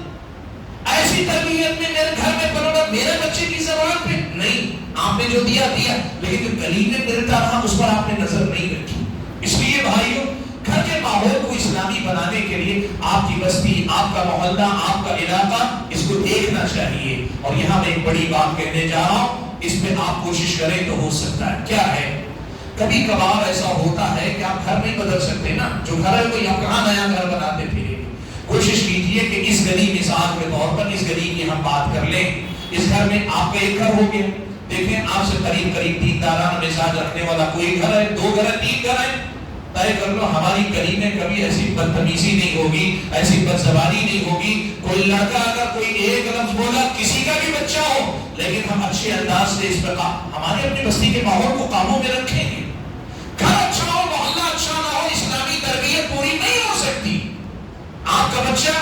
ایسی تربیت میں میرے گھر میں پڑا، میرے بچے کی زبان پہ نہیں، آپ نے جو دیا دیا، لیکن جو گلی میں ملتا رہا اس پر آپ نے نظر نہیں رکھی۔ اس لیے بھائیوں، گھر کے ماحول کو اسلامی بنانے کے لیے آپ کی بستی، آپ کا محلہ، آپ کا علاقہ، اس کو دیکھنا چاہیے۔ اور یہاں میں ایک بڑی بات کہنے جا رہا ہوں، اس میں آپ کوشش کریں تو ہو سکتا ہے۔ کیا ہے؟ کبھی کبھار ایسا ہوتا ہے کہ آپ گھر نہیں بدل سکتے نا، جو گھر ہے کوئی، آپ کہاں نیا گھر بناتے پھریں؟ کوشش کیجئے کہ اس گلی، مثال کے طور پر اس گلی کی ہم بات کر لیں، اس گھر میں آپ کا ایک گھر ہو گیا، دیکھیں آپ سے قریب قریب دیندارانہ مزاج رکھنے والا کوئی گھر ہے، دو گھر ہے، تین گھر ہے، طے کر لو ہماری گلی میں کبھی ایسی بدتمیزی نہیں ہوگی، ایسی بدزبانی نہیں ہوگی۔ کوئی لڑکا اگر کوئی ایک لفظ بولا، کسی کا بھی بچہ ہو، لیکن ہم اچھے انداز سے اس پر ہماری اپنی بستی کے ماحول کو قابو میں رکھیں گے۔ گھر اچھا ہو، محلہ اچھا نہ ہو، اسلامی تربیت پوری نہیں ہو سکتی۔ آپ کا بچہ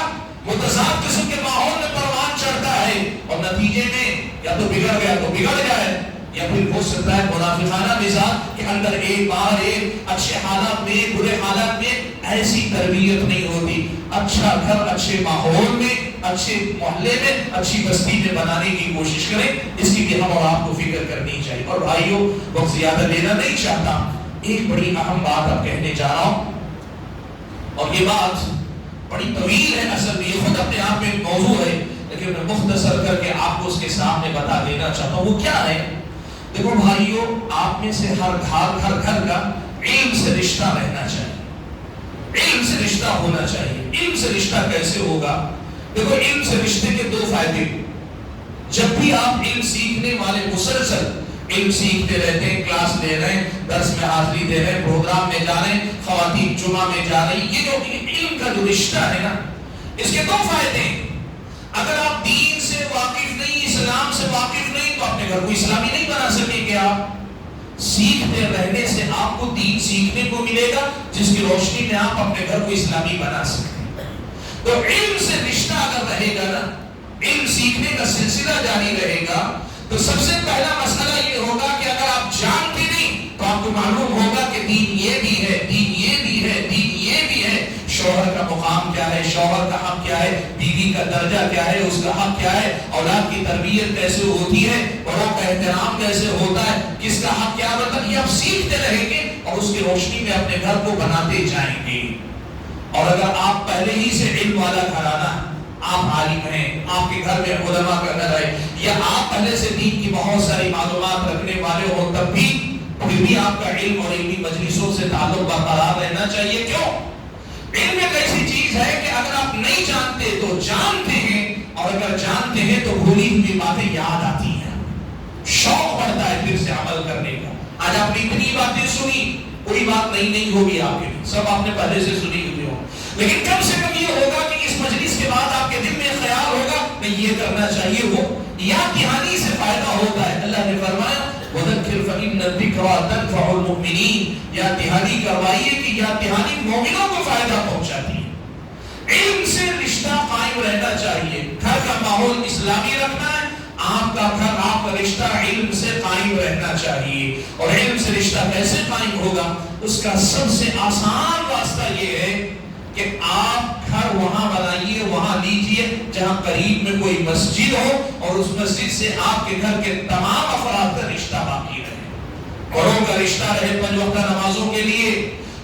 متضاد قسم کے ماحول میں پروان چڑھتا ہے، اور نتیجے میں یا تو بگڑ گیا تو بگڑ جائے، یا پھر ہو سکتا ہے منافقانہ مزاج کے اندر ایک باہر ایک، اچھے حالات میں برے حالات میں، ایسی تربیت نہیں ہوتی۔ اچھا گھر اچھے ماحول میں، اچھے محلے میں، اچھی بستی میں بنانے کی کوشش کریں، اس کی بھی ہم اور آپ کو فکر کرنی چاہیے۔ اور بھائیوں، وقت زیادہ لینا نہیں چاہتا، ایک بڑی اہم بات اب کہنے جا رہا ہوں۔ اور یہ بات بڑی طویل ہے، اصل میں یہ خود اپنے آپ میں ایک موضوع ہے، لیکن میں مختصر کر کے آپ کو اس کے سامنے بتا دینا چاہتا ہوں وہ کیا ہے۔ دیکھو بھائیو، آپ میں سے ہر گھر کا علم سے رشتہ رہنا چاہیے، علم سے رشتہ ہونا چاہیے۔ علم سے رشتہ کیسے ہوگا؟ دیکھو علم سے رشتے کے دو فائدے، جب بھی آپ علم سیکھنے والے مسلسل علم سیکھتے رہتے ہیں، کلاس لے رہے ہیں، درس میں حاضری دے رہے ہیں، پروگرام میں جا رہے ہیں، خواتین جمعہ میں جا رہی ہیں، یہ جو علم کا جو رشتہ ہے نا، اس کے دو فائدے ہیں۔ اگر آپ دین سے واقف نہیں، اسلام سے واقف نہیں، تو اپنے گھر کو اسلامی نہیں بنا سکیں گے۔ آپ سیکھتے رہنے سے آپ کو دین سیکھنے کو ملے گا، جس کی روشنی میں آپ اپنے گھر کو اسلامی بنا سکتے ہیں۔ تو علم سے رشتہ اگر رہے گا نا، علم سیکھنے کا سلسلہ جاری رہے گا، تو سب سے پہلا مسئلہ یہ ہوگا کہ اگر آپ جانتے نہیں تو آپ کو معلوم ہوگا کہ دین یہ بھی ہے، دین یہ بھی ہے، دین یہ بھی ہے۔ شوہر کا مقام کیا ہے، شوہر کا حق کیا ہے، بیوی کا درجہ کیا ہے، اس کا حق کیا ہے، اولاد کی تربیت کیسے ہوتی ہے، بڑوں کا احترام کیسے ہوتا ہے، کس کا حق کیا ہے، مطلب یہ آپ سیکھتے رہیں گے اور اس کی روشنی میں اپنے گھر کو بناتے جائیں گے۔ اور اگر آپ پہلے ہی سے علم والا گھرانہ، آپ عالم ہیں، آپ کے گھر میں علماء کا گھر ہے، یا آپ پہلے سے دین کی بہت ساری معلومات رکھنے والے ہو، تب بھی پھر بھی آپ کا علم اور علمی مجلسوں سے تعلق برقرار رہنا چاہیے۔ کیوں؟ علم ایک ایسی چیز ہے کہ اگر آپ نہیں جانتے تو جانتے ہیں، اور اگر جانتے ہیں تو بھولی ہوئی باتیں یاد آتی ہیں، شوق بڑھتا ہے پھر سے عمل کرنے کا۔ آج آپ نے اتنی باتیں سنی، کوئی بات نہیں ہوگی آپ کے لیے، سب آپ نے پہلے سے سنی ہوئی ہو، لیکن کم سے کم یہ ہوگا کہ اس مجلس کے بعد آپ کے دل میں خیال ہوگا میں یہ کرنا چاہیے، وہ یاد دہانی سے فائدہ ہوتا ہے۔ اللہ نے فرمایا وَذَكِّرْ فَإِنَّ الذِّكْرَىٰ تَنفَعُ الْمُؤْمِنِينَ، یاد دہانی کروائیے کہ یاد دہانی مومنوں کو فائدہ پہنچاتی ہے۔ علم سے رشتہ قائم رہنا چاہیے، گھر کا ماحول اسلامی رکھنا ہے، آپ کا گھر، آپ کا رشتہ علم سے قائم رہنا چاہیے۔ اور علم سے رشتہ کیسے قائم ہوگا؟ اس کا سب سے آسان راستہ یہ ہے کہ آپ گھر وہاں بنائیے، وہاں لیجئے جہاں قریب میں کوئی مسجد ہو، اور اس مسجد سے آپ کے گھر کے تمام افراد کا رشتہ باقی رہے۔ بڑوں کا رشتہ رہے 5 وقتہ نمازوں کے لیے،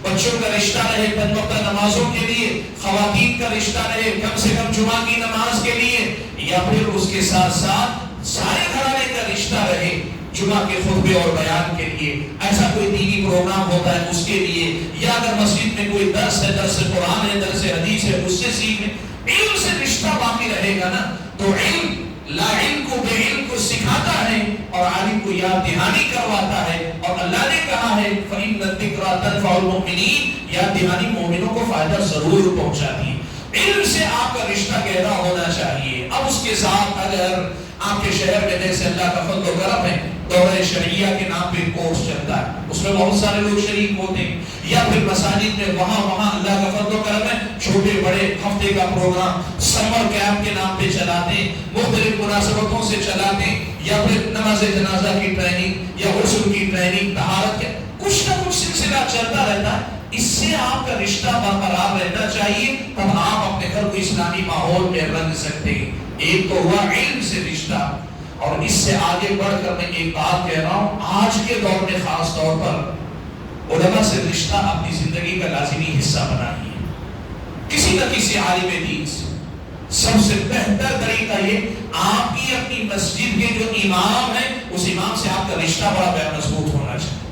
بچوں کا رشتہ رہے 5 وقتہ نمازوں کے لیے، خواتین کا رشتہ رہے کم سے کم جمعہ کی نماز کے لیے، یا پھر اس کے ساتھ ساتھ سارے گھرانے کا رشتہ رہے جمعہ کے خطبے اور بیان کے لیے، ایسا کوئی دینی پروگرام ہوتا ہے اس کے لیے، یا اگر مسجد میں کوئی درس ہے، درس قرآن ہے، درس حدیث ہے، اس سے سیکھنے۔ علم سے رشتہ باقی رہے گا نا، تو علم لا علم کو بے علم کو سکھاتا ہے، اور عالم کو یاد دہانی کرواتا ہے۔ اور اللہ نے کہا ہے فَإِنَّ الذِّكْرَىٰ تَنفَعُ الْمُؤْمِنِينَ، یاد دہانی مومنوں کو فائدہ ضرور پہنچاتی ہے۔ علم سے آپ کا رشتہ گہرا ہونا چاہیے۔ اب اس کے ساتھ اگر آپ کے شہر میں جیسے اللہ کا فضل و کرم ہے، دورہ شرعیہ کے نام پہ کورس چلتا ہے، اس میں بہت سارے لوگ شریک ہوتے ہیں، یا پھر مساجد میں وہاں اللہ کا فضل و کرم ہے، چھوٹے بڑے ہفتے کا پروگرام سمر کیمپ کے نام پہ چلاتے ہیں، مختلف مناسبتوں سے چلاتے ہیں، یا پھر نماز جنازہ کی ٹریننگ یا غسل کی ٹریننگ، طہارت کے کچھ نہ کچھ سلسلہ چلتا رہتا ہے۔ اس سے آپ کا رشتہ برقرار رہنا چاہیے، تب آپ اپنے گھر کو اسلامی ماحول میں رنگ سکتے ہیں۔ ایک تو ہوا علم سے رشتہ، اور اس سے آگے بڑھ کر میں ایک بات کہہ رہا ہوں، آج کے دور میں خاص طور پر علماء سے رشتہ اپنی زندگی کا لازمی حصہ بنائیے، کسی نہ کسی عالم دین سے۔ سب سے بہتر طریقہ یہ، آپ کی اپنی مسجد کے جو امام ہیں، اس امام سے آپ کا رشتہ بڑا مضبوط ہونا چاہیے،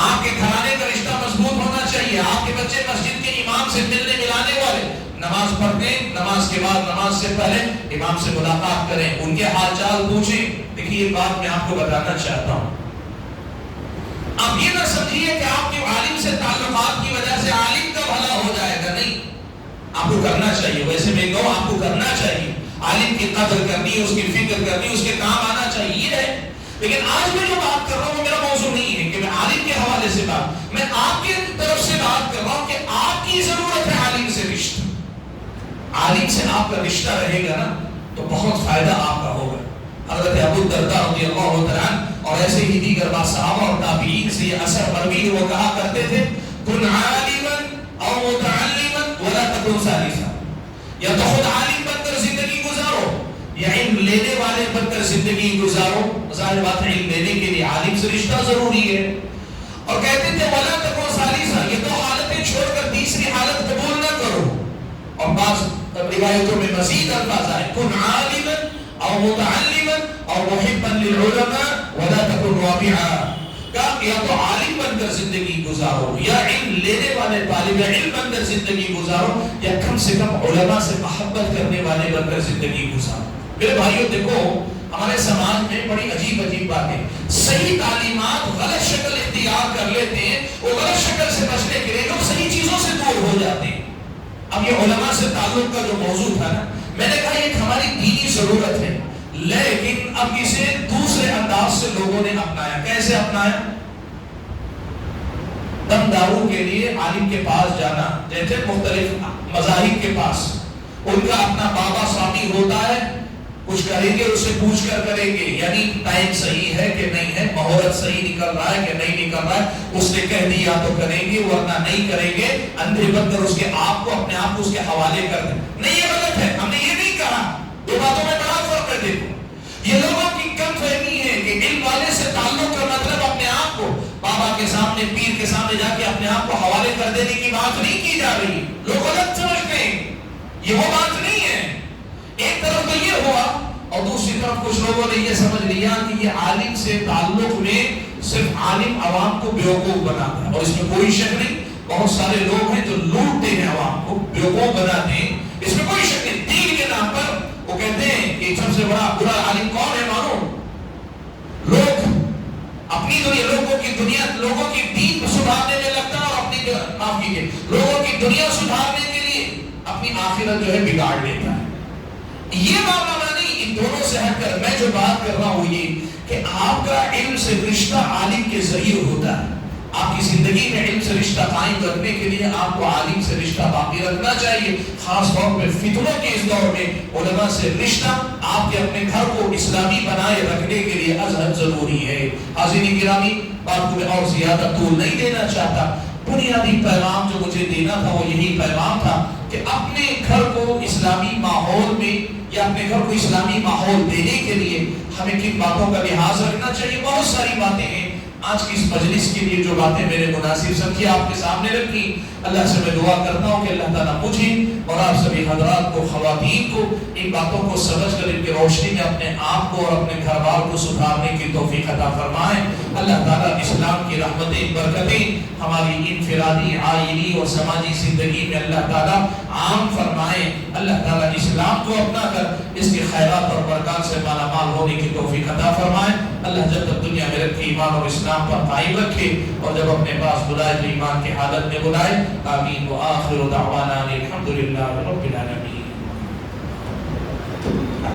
آپ کے گھرانے کا رشتہ مضبوط ہونا چاہیے، آپ کے بچے مسجد کے امام سے ملنے ملانے والے، نماز پڑھتے ہیں، نماز کے بعد نماز سے پہلے امام سے ملاقات کریں، ان کے حال چال پوچھیں۔ دیکھیے یہ بات میں آپ کو بتانا چاہتا ہوں، آپ یہ نہ سمجھیے کہ آپ کے عالم سے تعلقات کی وجہ سے عالم کا بھلا ہو جائے گا، نہیں، آپ کو کرنا چاہیے، ویسے میں کہوں آپ کو کرنا چاہیے، عالم کی قدر کرنی، اس کی فکر کرنی، اس کے کام آنا چاہیے ہے۔ لیکن آج میں جو بات کر رہا ہوں وہ میرا موضوع نہیں ہے کہ میں عالم کے حوالے سے بات، میں آپ کی طرف سے بات کر رہا ہوں کہ آپ کی ضرورت ہے عالم سے رشتہ۔ عالم سے آپ کا رشتہ رہے گا نا تو بہت فائدہ آپ کا ہوگا۔ حضرت ابو الدرداء رضی اللہ تعالیٰ عنہ اور ایسے ہی دیگر صحابہ اور تابعین سے یہ اثر مروی ہے، وہ کہا کرتے تھے کن عالما او متعلما ولا تکن ثالثا، یا تو خود عالم بن کر زندگی گزارو یا علم لینے والے بن کر زندگی گزارو۔ ظاہر بات ہے علم لینے کے لیے عالم سے رشتہ ضروری ہے، اور کہتے تھے وَلَا تَكُنْ ثَالِثًا، یہ دو حالتیں چھوڑ کر تیسری حالت قبول نہ کرو. اور بعض روایتوں میں مزید الفاظ آئے کن عالما او متعلما او محبا للعلماء ولا تكن رابعا، کہ یا تو عالم بن کر زندگی گزارو یا علم لینے والے طالب علم بن کر زندگی گزارو یا کم سے کم علماء سے محبت کرنے والے بن کر زندگی گزارو. میرے بھائیوں دیکھو ہمارے سماج میں بڑی عجیب عجیب باتیں، صحیح تعلیمات غلط شکل اختیار کر لیتے ہیں، وہ غلط شکل سے بچنے کے لیے لوگ صحیح چیزوں سے دور ہو جاتے ہیں. اب یہ علماء سے تعلق کا جو موضوع تھا نا، میں نے کہا یہ ہماری دینی ضرورت ہے، لیکن اب اسے دوسرے انداز سے لوگوں نے اپنایا. کیسے اپنایا؟ دم دارو کے لیے عالم کے پاس جانا، جیسے مختلف مذاہب کے پاس ان کا اپنا بابا سوامی ہوتا ہے، کچھ کریں گے اس سے پوچھ کر کریں گے، یعنی ٹائم صحیح ہے کہ نہیں ہے، مہورت صحیح نکل رہا ہے کہ نہیں نکل رہا ہے، اس نے کہہ دیا تو کریں گے ورنہ نہیں کریں گے. اندھے بن کر اس کے آپ کو اپنے آپ کو اس کے حوالے کر دیں. نہیں یہ غلط ہے، ہم نے یہ نہیں کہا. دو باتوں میں بڑا فرق ہے. دیکھو یہ لوگوں کی کم فہمی ہے کہ علم والے سے تعلق کا مطلب اپنے آپ کو بابا کے سامنے پیر کے سامنے جا کے اپنے آپ کو حوالے کر دینے کی بات نہیں کی جا رہی. لوگ غلط سمجھتے ہیں، یہ وہ بات نہیں ہے. ایک طرف تو یہ ہوا اور دوسری طرف کچھ لوگوں نے یہ سمجھ لیا کہ یہ عالم سے تعلق میں صرف عالم عوام کو بیوقوف بناتا ہے. اور اس میں کوئی شک نہیں، بہت سارے لوگ ہیں جو لوٹتے ہیں عوام کو، بیوقوف بناتے ہیں، اس میں کوئی شک نہیں. دین کے نام پر وہ کہتے ہیں کہ سب سے بڑا برا عالم کون ہے معلوم؟ لوگ اپنی دنیا، لوگوں کی دین سدھارنے میں لگتا ہے اور اپنی معاف کیجیے لوگوں کی دنیا سدھارنے کے لیے اپنی آخرت جو ہے بگاڑ لیتا ہے. یہ معاملہ نہیں، ان دونوں سے ہٹ کر میں جو بات کر رہا ہوں یہ کہ آپ کا علم سے رشتہ عالم کے ذریعے ہوتا ہے. آپ کی زندگی میں علم سے رشتہ قائم رکھنے کے لیے آپ کو عالم سے رشتہ باقی رکھنا چاہیے. خاص طور پہ فتنوں کے اس دور میں علماء سے رشتہ آپ کے اپنے گھر کو اسلامی بنائے رکھنے کے لیے ازحد ضروری ہے. حاضرین گرامی، بات کو میں اور زیادہ طول نہیں دینا چاہتا. بنیادی پیغام جو مجھے دینا تھا وہ یہی پیغام تھا کہ اپنے گھر کو اسلامی ماحول میں یا اپنے گھر کو اسلامی ماحول دینے کے لیے ہمیں کن باتوں کا لحاظ رکھنا چاہیے. بہت ساری باتیں ہیں. آج کی اس مجلس کے لیے جو باتیں میرے مناسب سمجھی آپ کے سامنے رکھی. اللہ سے میں دعا کرتا ہوں کہ اللہ تعالیٰ مجھے اور آپ سبھی حضرات کو، خواتین کو، ان باتوں کو سمجھ کر ان کی روشنی میں اپنے آپ کو اور اپنے گھر بار کو سدھارنے کی توفیق عطا فرمائے. اللہ تعالیٰ اسلام کی رحمتیں، برکتیں ہماری انفرادی، آئینی اور سماجی زندگی میں اللہ تعالیٰ عام فرمائے. اللہ تعالیٰ اسلام کو اپنا کر اس کے خیرات اور برکات سے مالا مال ہونے کی توفیق عطا فرمائے. اللہ جب تک دنیا میں رکھے ایمان اور اسلام پر قائم رکھے اور جب اپنے پاس بلائے تو ایمان کی حالت میں بلائے. آمین. وآخر دعوانا الحمدللہ رب العالمین.